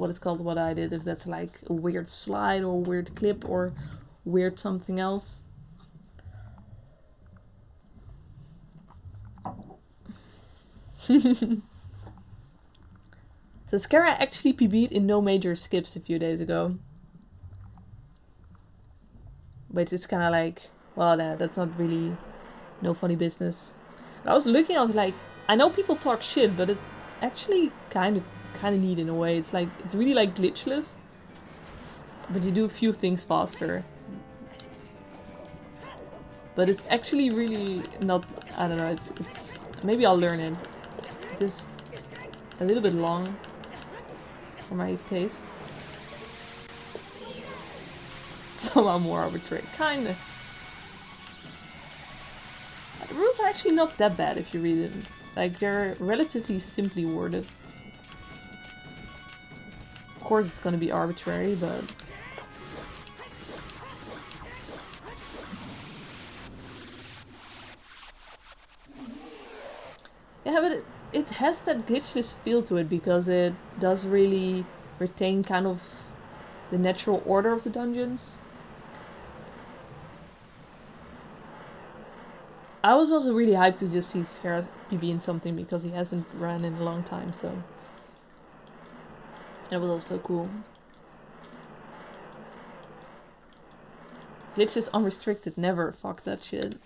A: it's called, what I did. If that's like a weird slide or a weird clip or weird something else. So Scara actually PB'd in no major skips a few days ago. But it's kind of like, well, that's not really no funny business. But I was looking, I was like, I know people talk shit, but it's actually kind of neat in a way. It's like, it's really like glitchless, but you do a few things faster. But it's actually really not, I don't know, it's maybe I'll learn it. Just a little bit long for my taste. Somehow more arbitrary, kinda. The rules are actually not that bad if you read it. Like, they're relatively simply worded. Of course it's gonna be arbitrary, but... Yeah, but it has that glitchless feel to it because it does really retain kind of the natural order of the dungeons. I was also really hyped to just see Scara PB in something because he hasn't run in a long time, so that was also cool. Glitches unrestricted, never, fuck that shit.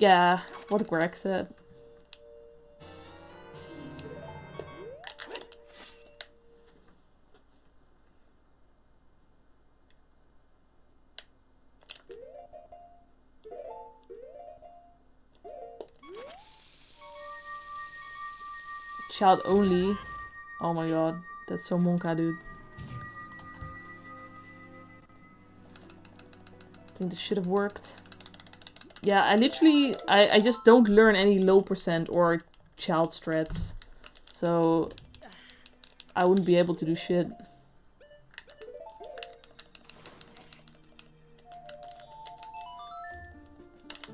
A: Yeah, what Greg said. Child only. Oh my god, that's so Monka, dude. I think this should have worked. Yeah, I just don't learn any low percent or child strats. So I wouldn't be able to do shit.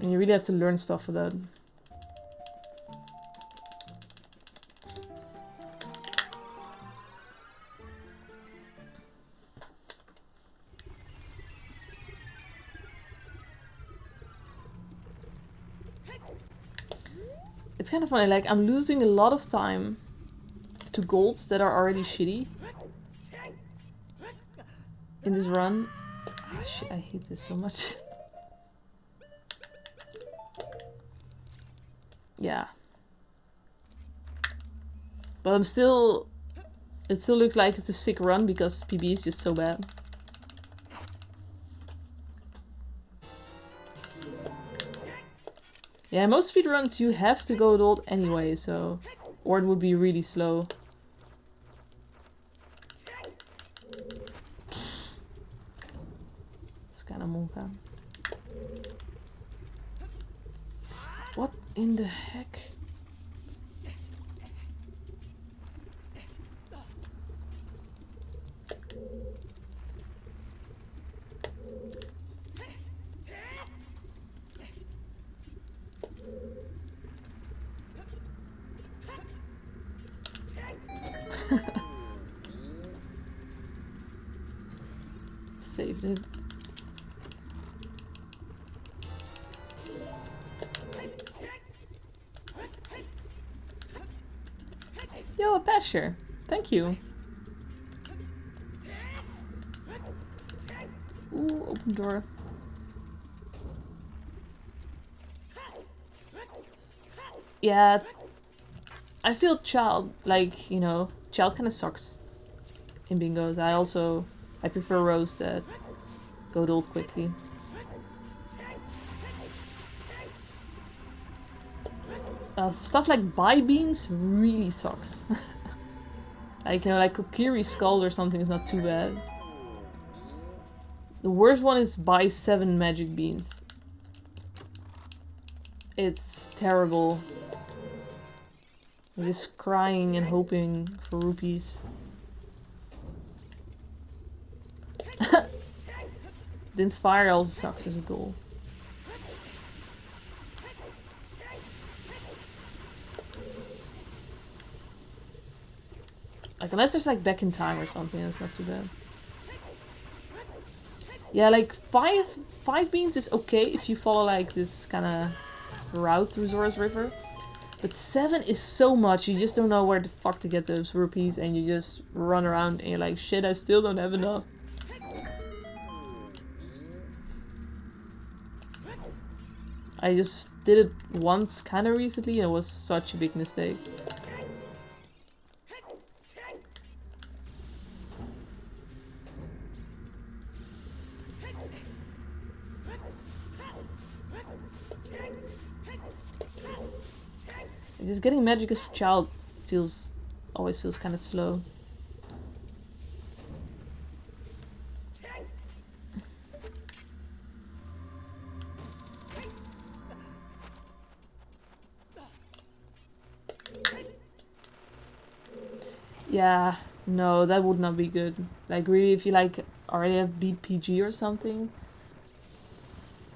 A: And you really have to learn stuff for that. It's kind of funny, like, I'm losing a lot of time to golds that are already shitty in this run. Ah, shit, I hate this so much. Yeah. But I'm still... It still looks like it's a sick run because PB is just so bad. Yeah, most speedruns you have to go gold anyway, so... Or it would be really slow. It's kind of monka. What in the heck? Saved it. Yo, a basher. Thank you. Ooh, open door. Yeah, I feel child, like, you know, child kind of sucks in bingos. I prefer rows that go gold quickly. Stuff like buy beans really sucks. Like, you know, like Kokiri skulls or something is not too bad. The worst one is buy 7 magic beans. It's terrible. You're just crying and hoping for rupees. The Inspire also sucks as a goal. Like, unless there's like back in time or something, that's not too bad. Yeah, like 5 beans is okay if you follow like this kind of route through Zora's River. But 7 is so much, you just don't know where the fuck to get those rupees and you just run around and you're like, shit, I still don't have enough. I just did it once kind of recently and it was such a big mistake. Just getting magic as a child always feels kind of slow. Yeah, no, that would not be good. Like, really, if you like already have beat PG or something.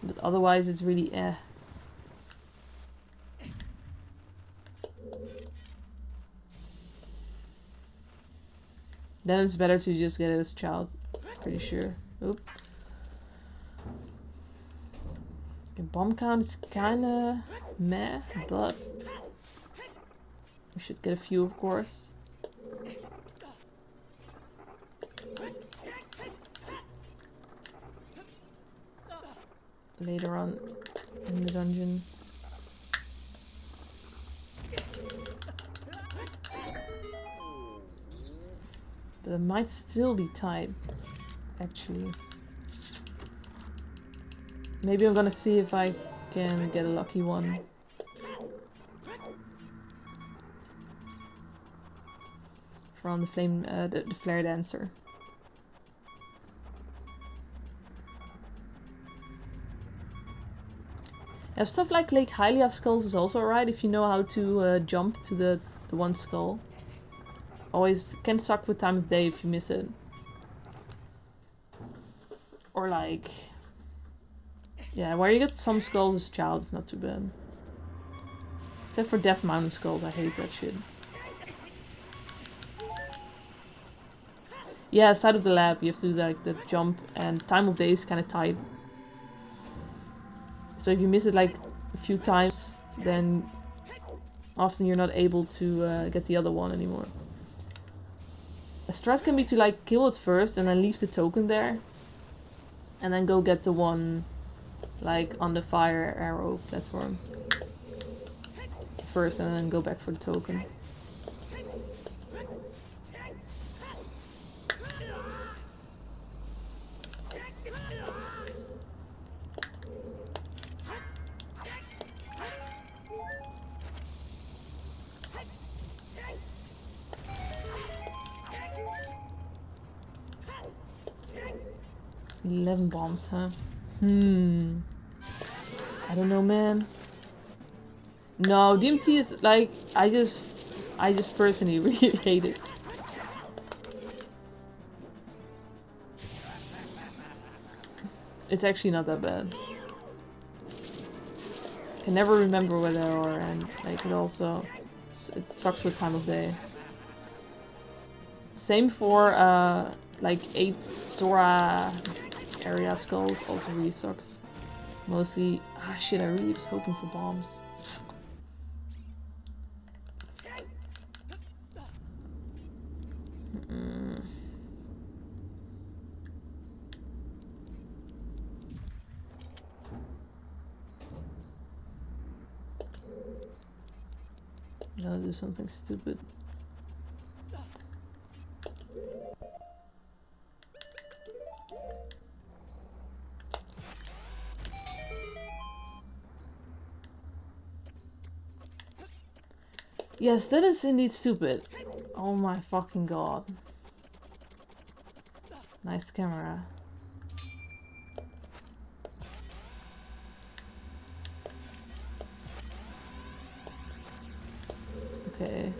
A: But otherwise, it's really eh. Then it's better to just get it as a child. Pretty sure. Oop. The bomb count is kinda meh, but we should get a few, of course. Later on in the dungeon. But it might still be tight, actually. Maybe I'm gonna see if I can get a lucky one. From the flame, the flare dancer. Yeah, stuff like Lake Hylia skulls is also alright if you know how to jump to the one skull. Always can suck with time of day if you miss it. Or like... Yeah, where you get some skulls as a child, it's not too bad. Except for Death Mountain skulls, I hate that shit. Yeah, side of the lab, you have to do like the jump, and time of day is kind of tight. So if you miss it like a few times, then often you're not able to get the other one anymore. A strat can be to like kill it first and then leave the token there. And then go get the one like on the fire arrow platform first and then go back for the token. 11 bombs, huh? I don't know, man. No, DMT is like, I just personally really hate it. It's actually not that bad. I can never remember where they are, and like it also, it sucks with time of day. Same for like 8 Sora area skulls, also really sucks. Mostly, shit, I really was hoping for bombs. I'll do something stupid. Yes, that is indeed stupid. Oh my fucking god. Nice camera. Okay.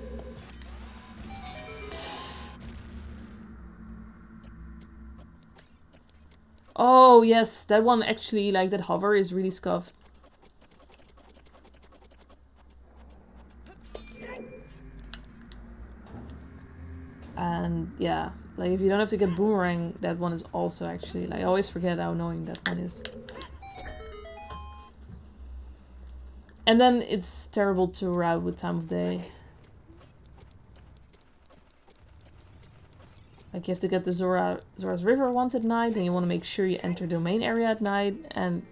A: Oh yes, that one actually, like that hover is really scuffed. And yeah, like if you don't have to get boomerang, that one is also actually, like I always forget how annoying that one is. And then it's terrible to route with time of day. Like you have to get the Zora's River once at night, and you want to make sure you enter the main area at night, and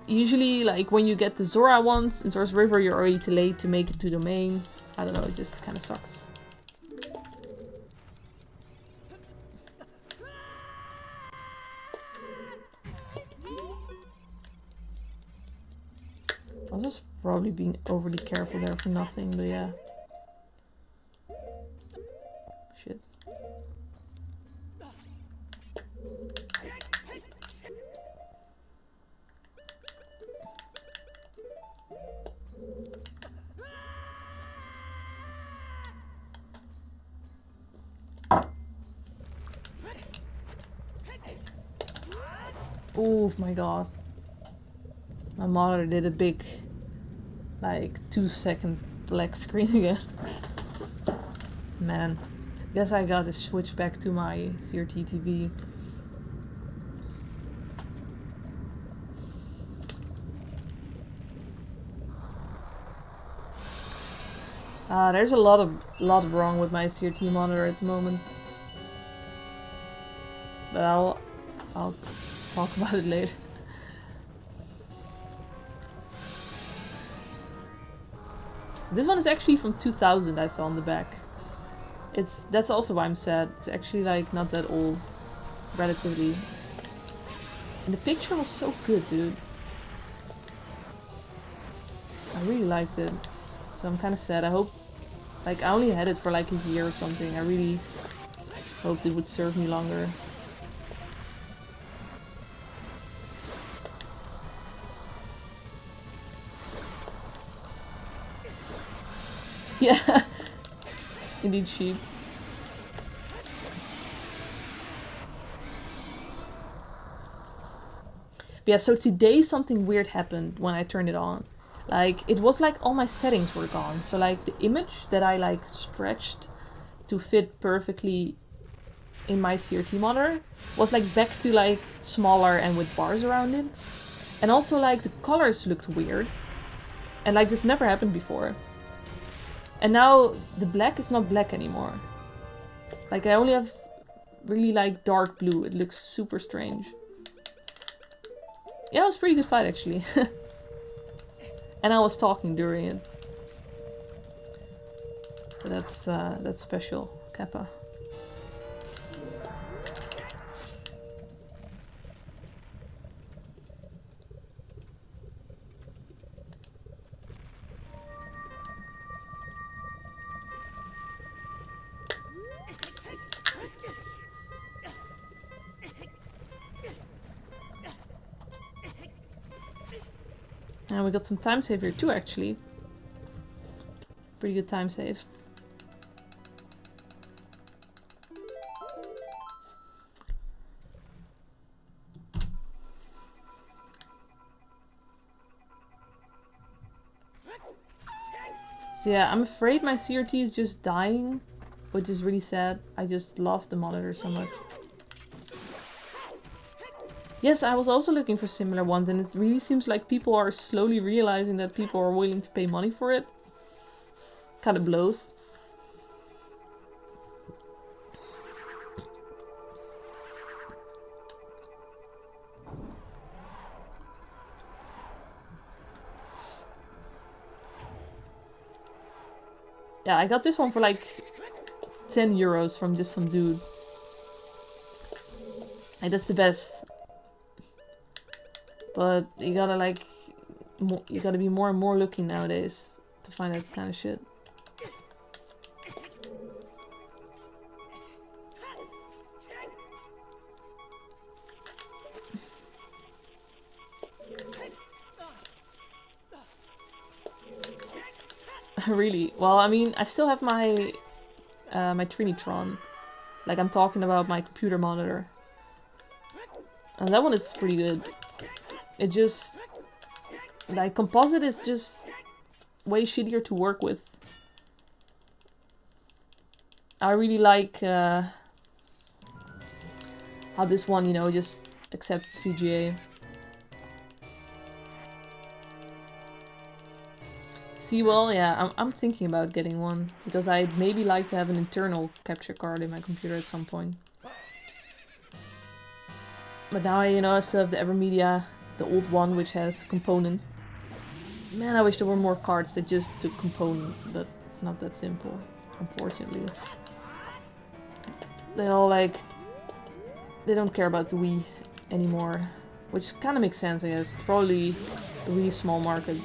A: usually like when you get the Zora once in Zora's River, you're already too late to make it to the main. I don't know, it just kind of sucks. I was just probably being overly careful there for nothing, but yeah. Shit. Oh my god. My monitor did a big, like, 2-second black screen again. Man. Guess I gotta switch back to my CRT TV. There's a lot wrong with my CRT monitor at the moment. But I'll talk about it later. This one is actually from 2000, I saw on the back. That's also why I'm sad. It's actually like not that old, relatively. And the picture was so good, dude. I really liked it. So I'm kind of sad. I hope, like I only had it for like a year or something. I really hoped it would serve me longer. Yeah, indeed sheep. But yeah, so today something weird happened when I turned it on. Like, it was like all my settings were gone. So like the image that I like stretched to fit perfectly in my CRT monitor was like back to like smaller and with bars around it. And also like the colors looked weird. And like this never happened before. And now the black is not black anymore. Like I only have really like dark blue. It looks super strange. Yeah, it was a pretty good fight actually. And I was talking during it. So that's special, Kappa. And we got some time save here too, actually. Pretty good time save. So yeah, I'm afraid my CRT is just dying, which is really sad. I just love the monitor so much. Yes, I was also looking for similar ones, and it really seems like people are slowly realizing that people are willing to pay money for it. Kind of blows. Yeah, I got this one for like 10 euros from just some dude. Like, that's the best. But you gotta like, you gotta be more and more looking nowadays to find that kind of shit. Really? Well, I mean, I still have my my Trinitron. Like, I'm talking about my computer monitor. And that one is pretty good. It just... like, composite is just way shittier to work with. I really like how this one, you know, just accepts VGA. See, well, yeah, I'm thinking about getting one. Because I'd maybe like to have an internal capture card in my computer at some point. But now, you know, I still have the Evermedia, the old one, which has component. Man, I wish there were more cards that just took component, but it's not that simple, unfortunately. They all, like, they don't care about the Wii anymore, which kind of makes sense, I guess. It's probably a really small market.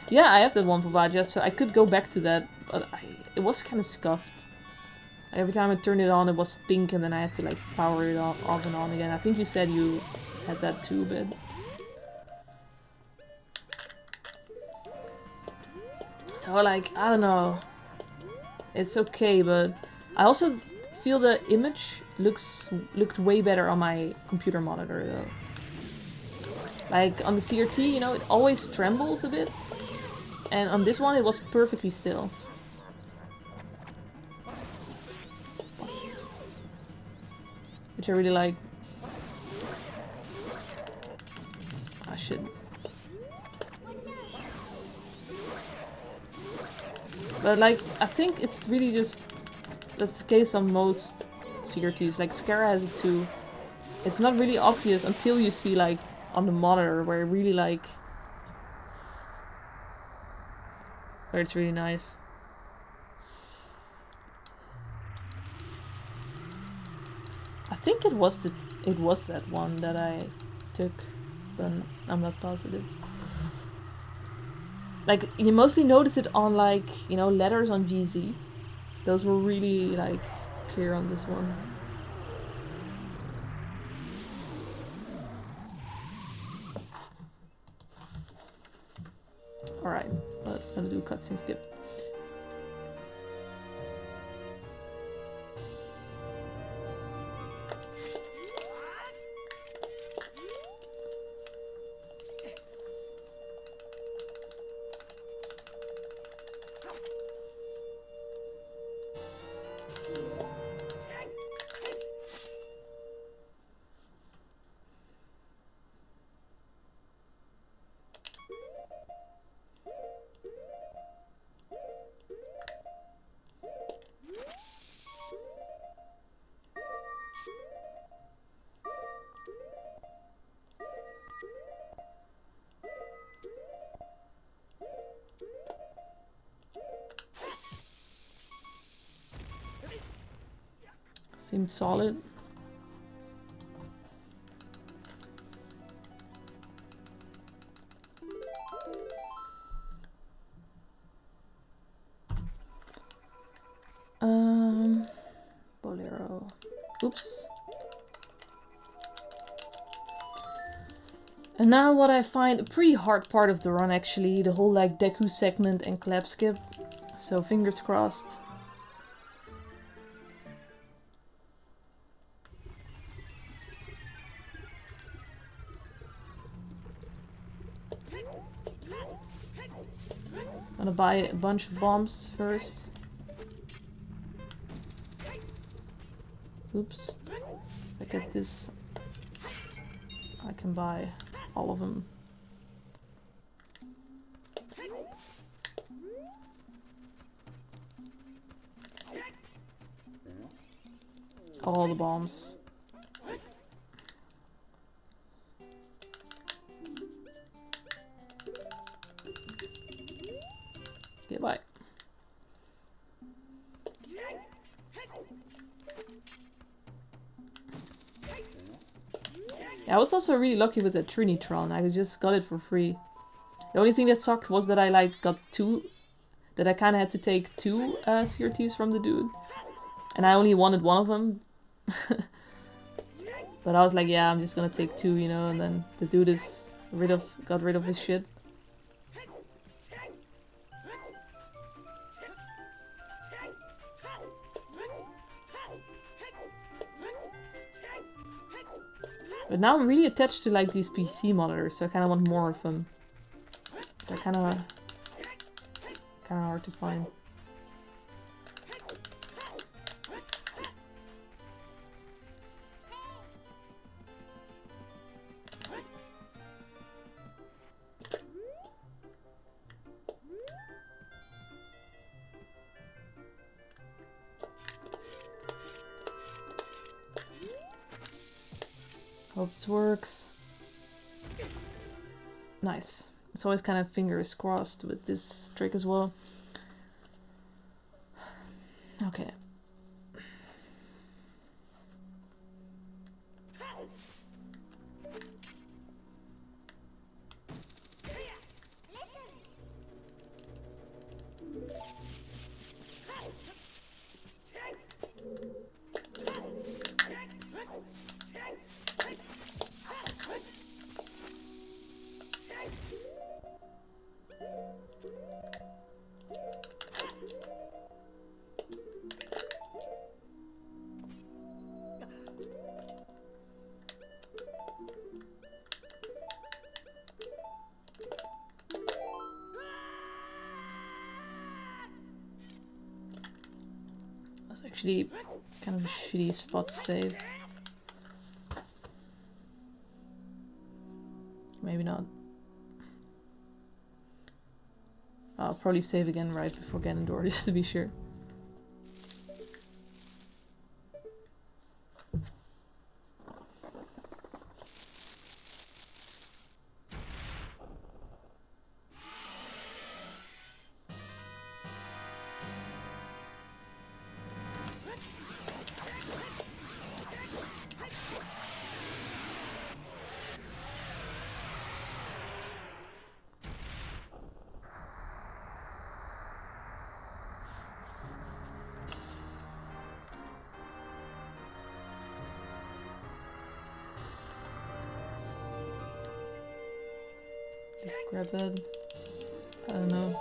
A: Yeah, I have that one for Vaja, so I could go back to that, but it was kind of scuffed. Every time I turned it on, it was pink, and then I had to like power it off and on again. I think you said you had that too, but so like, I don't know. It's okay, but I also feel the image looked way better on my computer monitor though. Like on the CRT, you know, it always trembles a bit, and on this one it was perfectly still. Which I really like. Ah, shit. But like, I think it's really just... that's the case on most CRTs. Like, Scara has it too. It's not really obvious until you see, like, on the monitor where it really, like... where it's really nice. I think it was that one that I took, but I'm not positive. Like, you mostly notice it on, like, you know, letters on GZ. Those were really, like, clear on this one. Alright, but I'm gonna do cutscene skip. Seemed solid. Bolero. Oops. And now what I find a pretty hard part of the run actually, the whole like Deku segment and clap skip. So fingers crossed. I'm gonna buy a bunch of bombs first. Oops. If I get this, I can buy all of them. All the bombs. Okay, bye. Yeah, I was also really lucky with the Trinitron. I just got it for free. The only thing that sucked was that I like got two, that I kind of had to take two CRTs from the dude, and I only wanted one of them. But I was like, yeah, I'm just gonna take two, you know, and then the dude got rid of his shit. But now I'm really attached to like these PC monitors, so I kind of want more of them. They're kind of hard to find. Hope this works. Nice. It's always kind of fingers crossed with this trick as well. Okay. That's actually kind of a shitty spot to save. Maybe not. I'll probably save again right before Ganondorf, just to be sure. Just grab that. I don't know.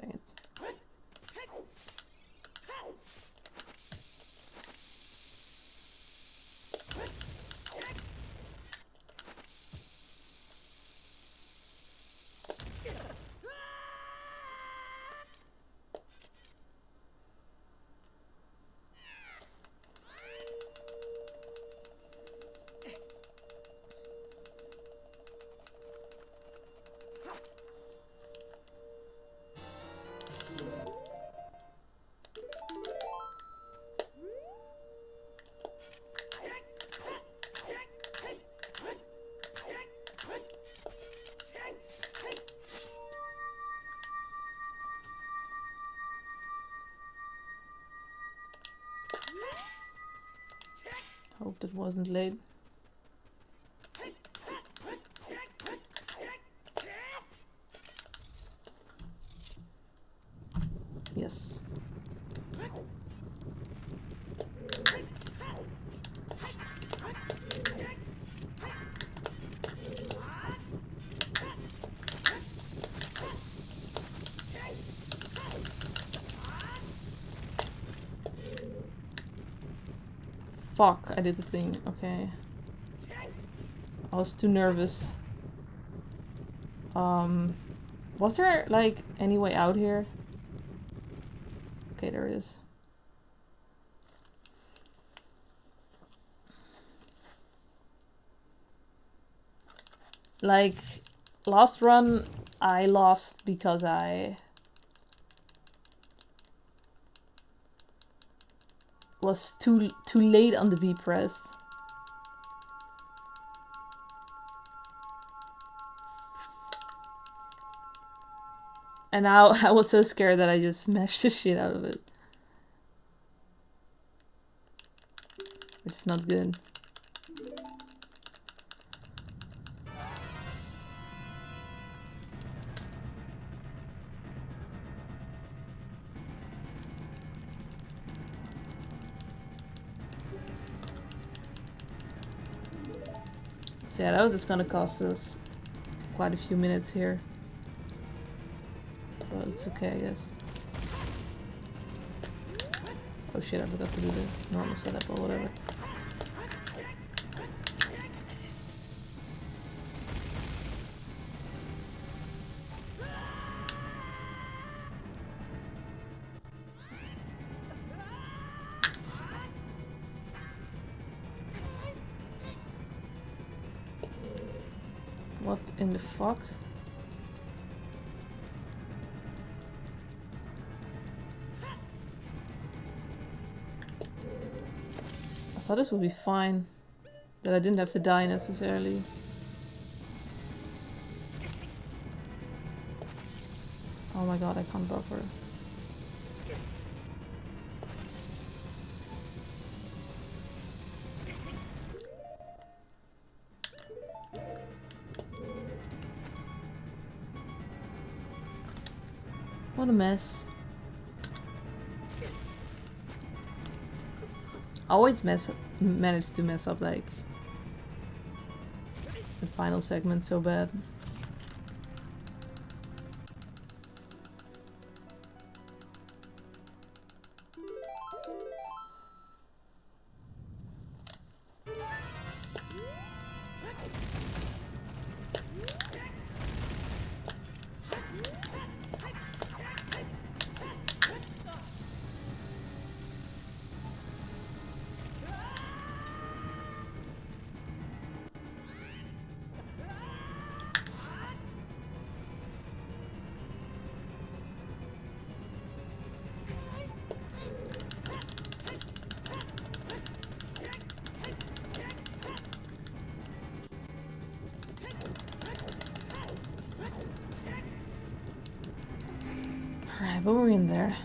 A: Dang it. Hope that wasn't late. Fuck, I did the thing. Okay. I was too nervous. Was there, like, any way out here? Okay, there is. Like, last run, I lost because I was too late on the B press. And now I was so scared that I just smashed the shit out of it. Which is not good. So yeah, that was just gonna cost us quite a few minutes here. But it's okay, I guess. Oh shit, I forgot to do the normal setup or whatever. What in the fuck? I thought this would be fine. That I didn't have to die necessarily. Oh my god, I can't buffer. What a mess. I always manage to mess up like the final segment so bad. Alright, but we're in there.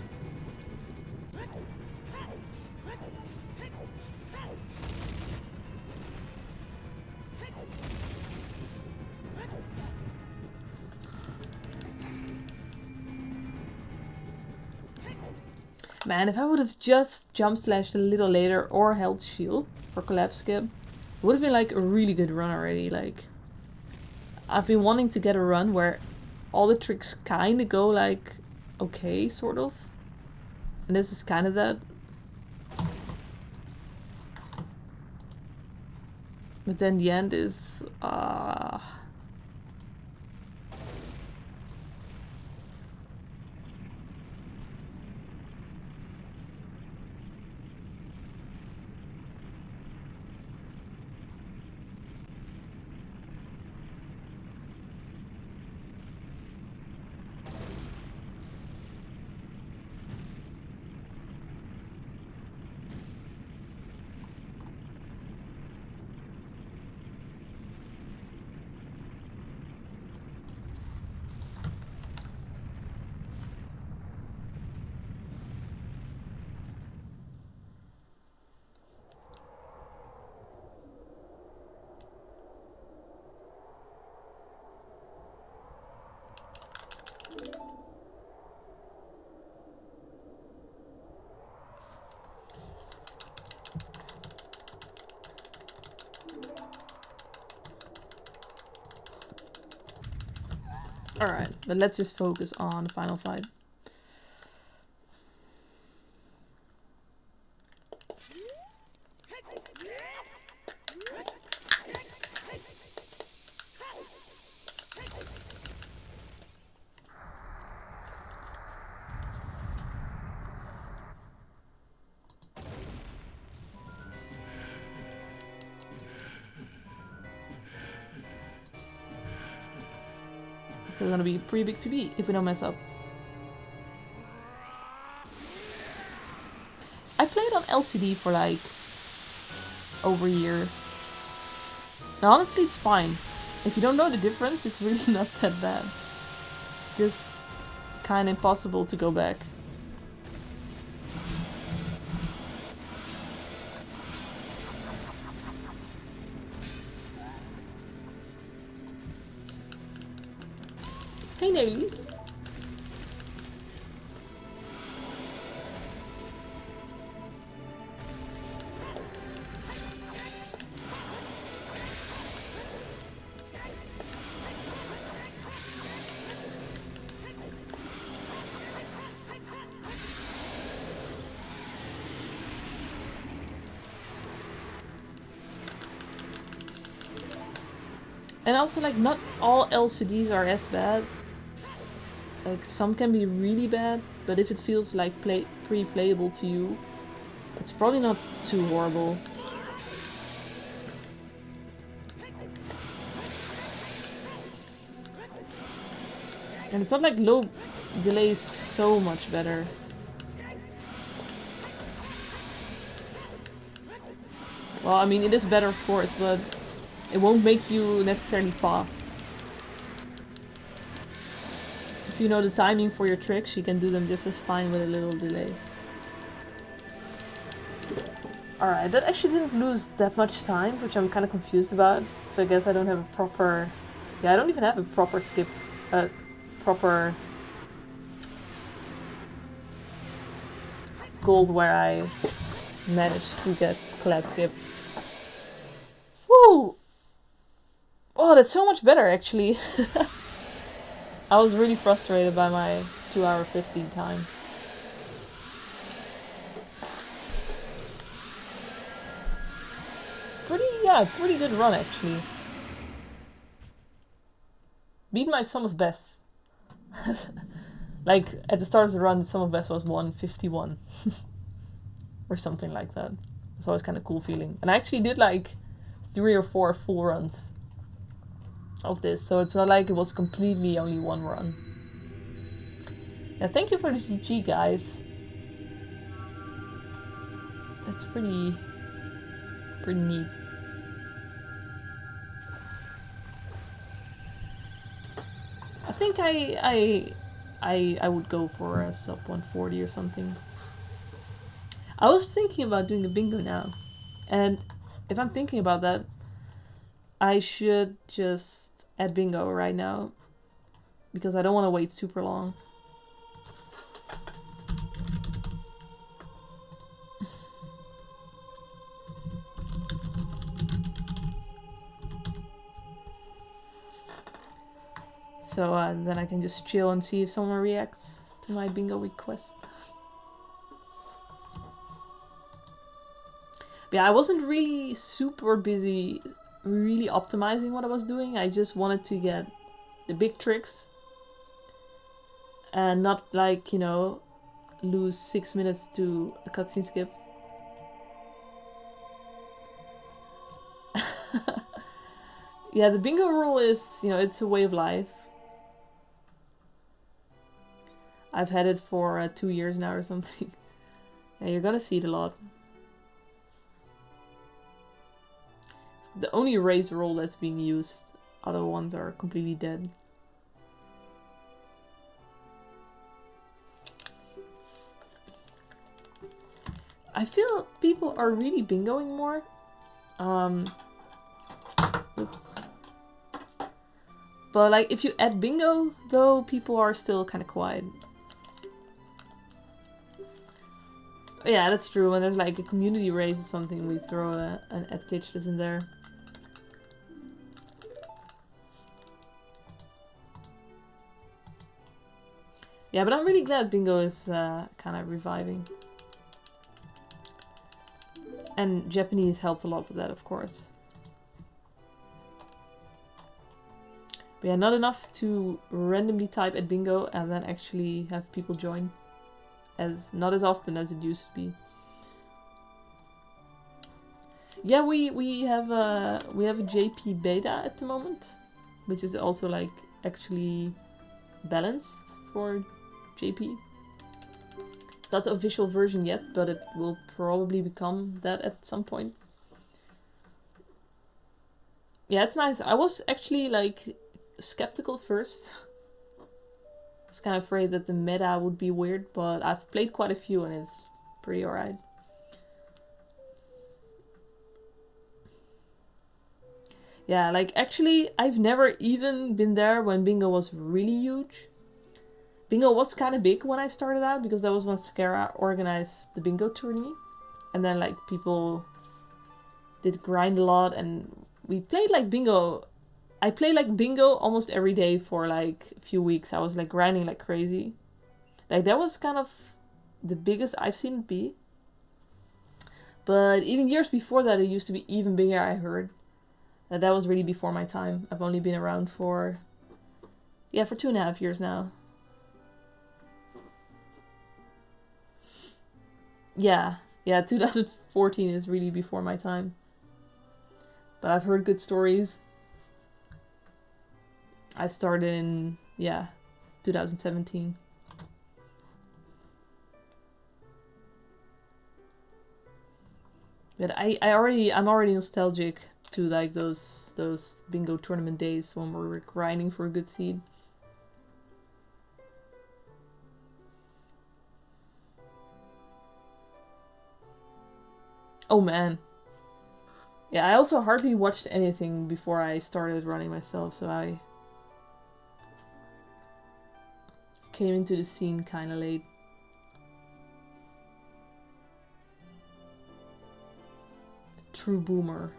A: Man, if I would have just jump slashed a little later or held shield for collapse skip, it would have been like a really good run already. Like, I've been wanting to get a run where all the tricks kind of go like okay, sort of. And this is kind of that. But then the end is alright, but let's just focus on the final fight. Still gonna be a pretty big PB if we don't mess up. I played on LCD for like over a year. Now honestly it's fine. If you don't know the difference, it's really not that bad. Just kinda impossible to go back. Hey Nailies! And also, like, not all LCDs are as bad. Like, some can be really bad, but if it feels like pretty playable to you, it's probably not too horrible. And it's not like low delay is so much better. Well, I mean, it is better, of course, but it won't make you necessarily fast. If you know the timing for your tricks, you can do them just as fine with a little delay. Alright, that actually didn't lose that much time, which I'm kind of confused about. So I guess I don't have a proper... Yeah, I don't even have a proper skip... proper... gold where I managed to get collab skip. Woo! Oh, that's so much better, actually. I was really frustrated by my 2 hour 15 time. Pretty good run, actually. Beat my sum of best. Like, at the start of the run, the sum of best was 151. Or something like that. It's always kind of cool feeling. And I actually did like 3 or 4 full runs of this, so it's not like it was completely only one run. Yeah, thank you for the GG, guys. That's pretty neat. I think I would go for a sub 140 or something. I was thinking about doing a bingo now, and if I'm thinking about that, I should just add bingo right now, because I don't want to wait super long. So then I can just chill and see if someone reacts to my bingo request. But yeah, I wasn't really super busy really optimizing what I was doing. I just wanted to get the big tricks and not, like, you know, lose 6 minutes to a cutscene skip. Yeah, the bingo rule is, you know, it's a way of life. I've had it for 2 years now or something. Yeah, you're gonna see it a lot. It's the only raise rule that's being used. Other ones are completely dead. I feel people are really bingoing more. Oops. But like, if you add bingo, though, people are still kind of quiet. Yeah, that's true. When there's like a community race or something, we throw an add glitchless in there. Yeah, but I'm really glad bingo is kind of reviving. And Japanese helped a lot with that, of course. But yeah, not enough to randomly type at bingo and then actually have people join. Not as often as it used to be. Yeah, we have a JP beta at the moment, which is also like actually balanced for JP. It's not the official version yet, but it will probably become that at some point. Yeah, it's nice. I was actually like skeptical at first. I was kind of afraid that the meta would be weird, but I've played quite a few and it's pretty alright. Yeah, like actually I've never even been there when bingo was really huge. Bingo was kind of big when I started out because that was when Scara organized the bingo tourney. And then like people did grind a lot and we played like bingo. I played like bingo almost every day for like a few weeks. I was like grinding like crazy. Like that was kind of the biggest I've seen it be. But even years before that it used to be even bigger, I heard. That was really before my time. I've only been around for 2.5 years now. Yeah, 2014 is really before my time. But I've heard good stories. I started in, 2017. But I'm already nostalgic to like those bingo tournament days when we were grinding for a good seed. Oh man. Yeah, I also hardly watched anything before I started running myself, so I came into the scene kinda late. True boomer.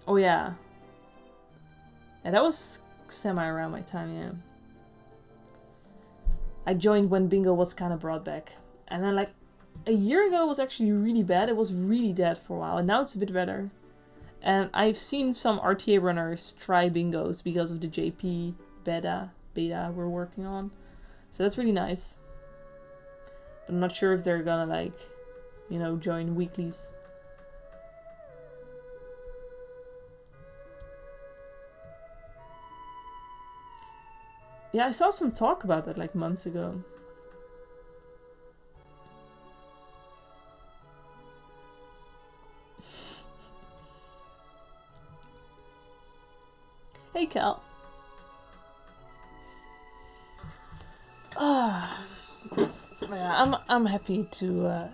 A: Oh yeah. Yeah, that was semi around my time, yeah. I joined when bingo was kind of brought back. And then like a year ago it was actually really bad. It was really dead for a while. And now it's a bit better. And I've seen some RTA runners try bingos because of the JP beta we're working on. So that's really nice. But I'm not sure if they're gonna like, join weeklies. Yeah, I saw some talk about that like months ago. Hey, Cal. Yeah, I'm happy to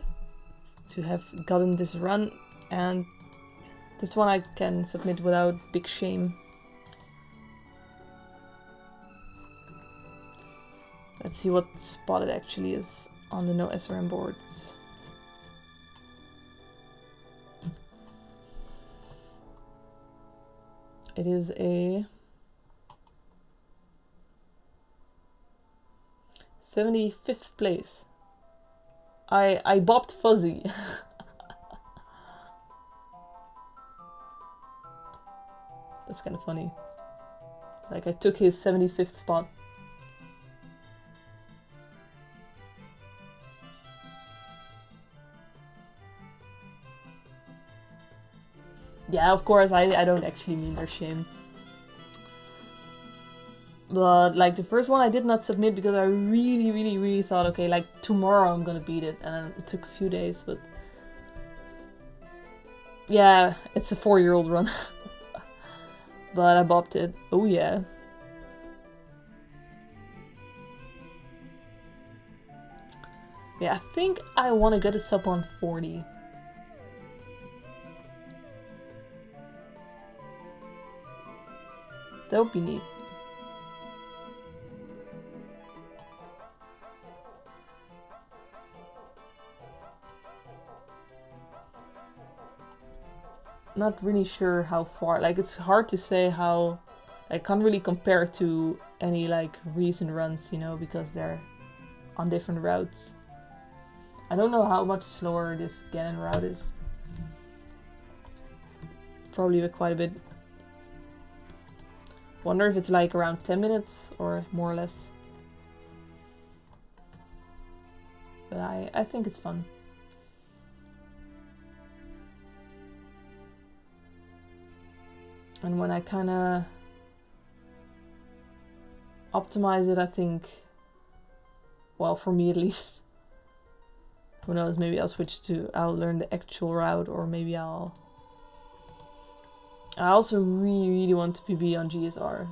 A: have gotten this run, and this one I can submit without big shame. Let's see what spot it actually is on the no SRM boards. It is a 75th place. I bopped Fuzzy. That's kind of funny. Like I took his 75th spot. Yeah, of course, I don't actually mean their shame. But like the first one I did not submit because I really thought, okay, like tomorrow I'm gonna beat it, and it took a few days, but yeah, it's a 4-year-old run. But I bopped it. Oh yeah. Yeah, I think I want to get a sub on 40. That would be neat. Not really sure how far. Like, it's hard to say how. I can't really compare to any like recent runs, you know, because they're on different routes. I don't know how much slower this Ganon route is. Probably quite a bit. Wonder if it's like around 10 minutes or more or less. But I think it's fun. And when I kind of optimize it, I think, well, for me at least, who knows, maybe I'll learn the actual route, or maybe I also really want to PB on GSR.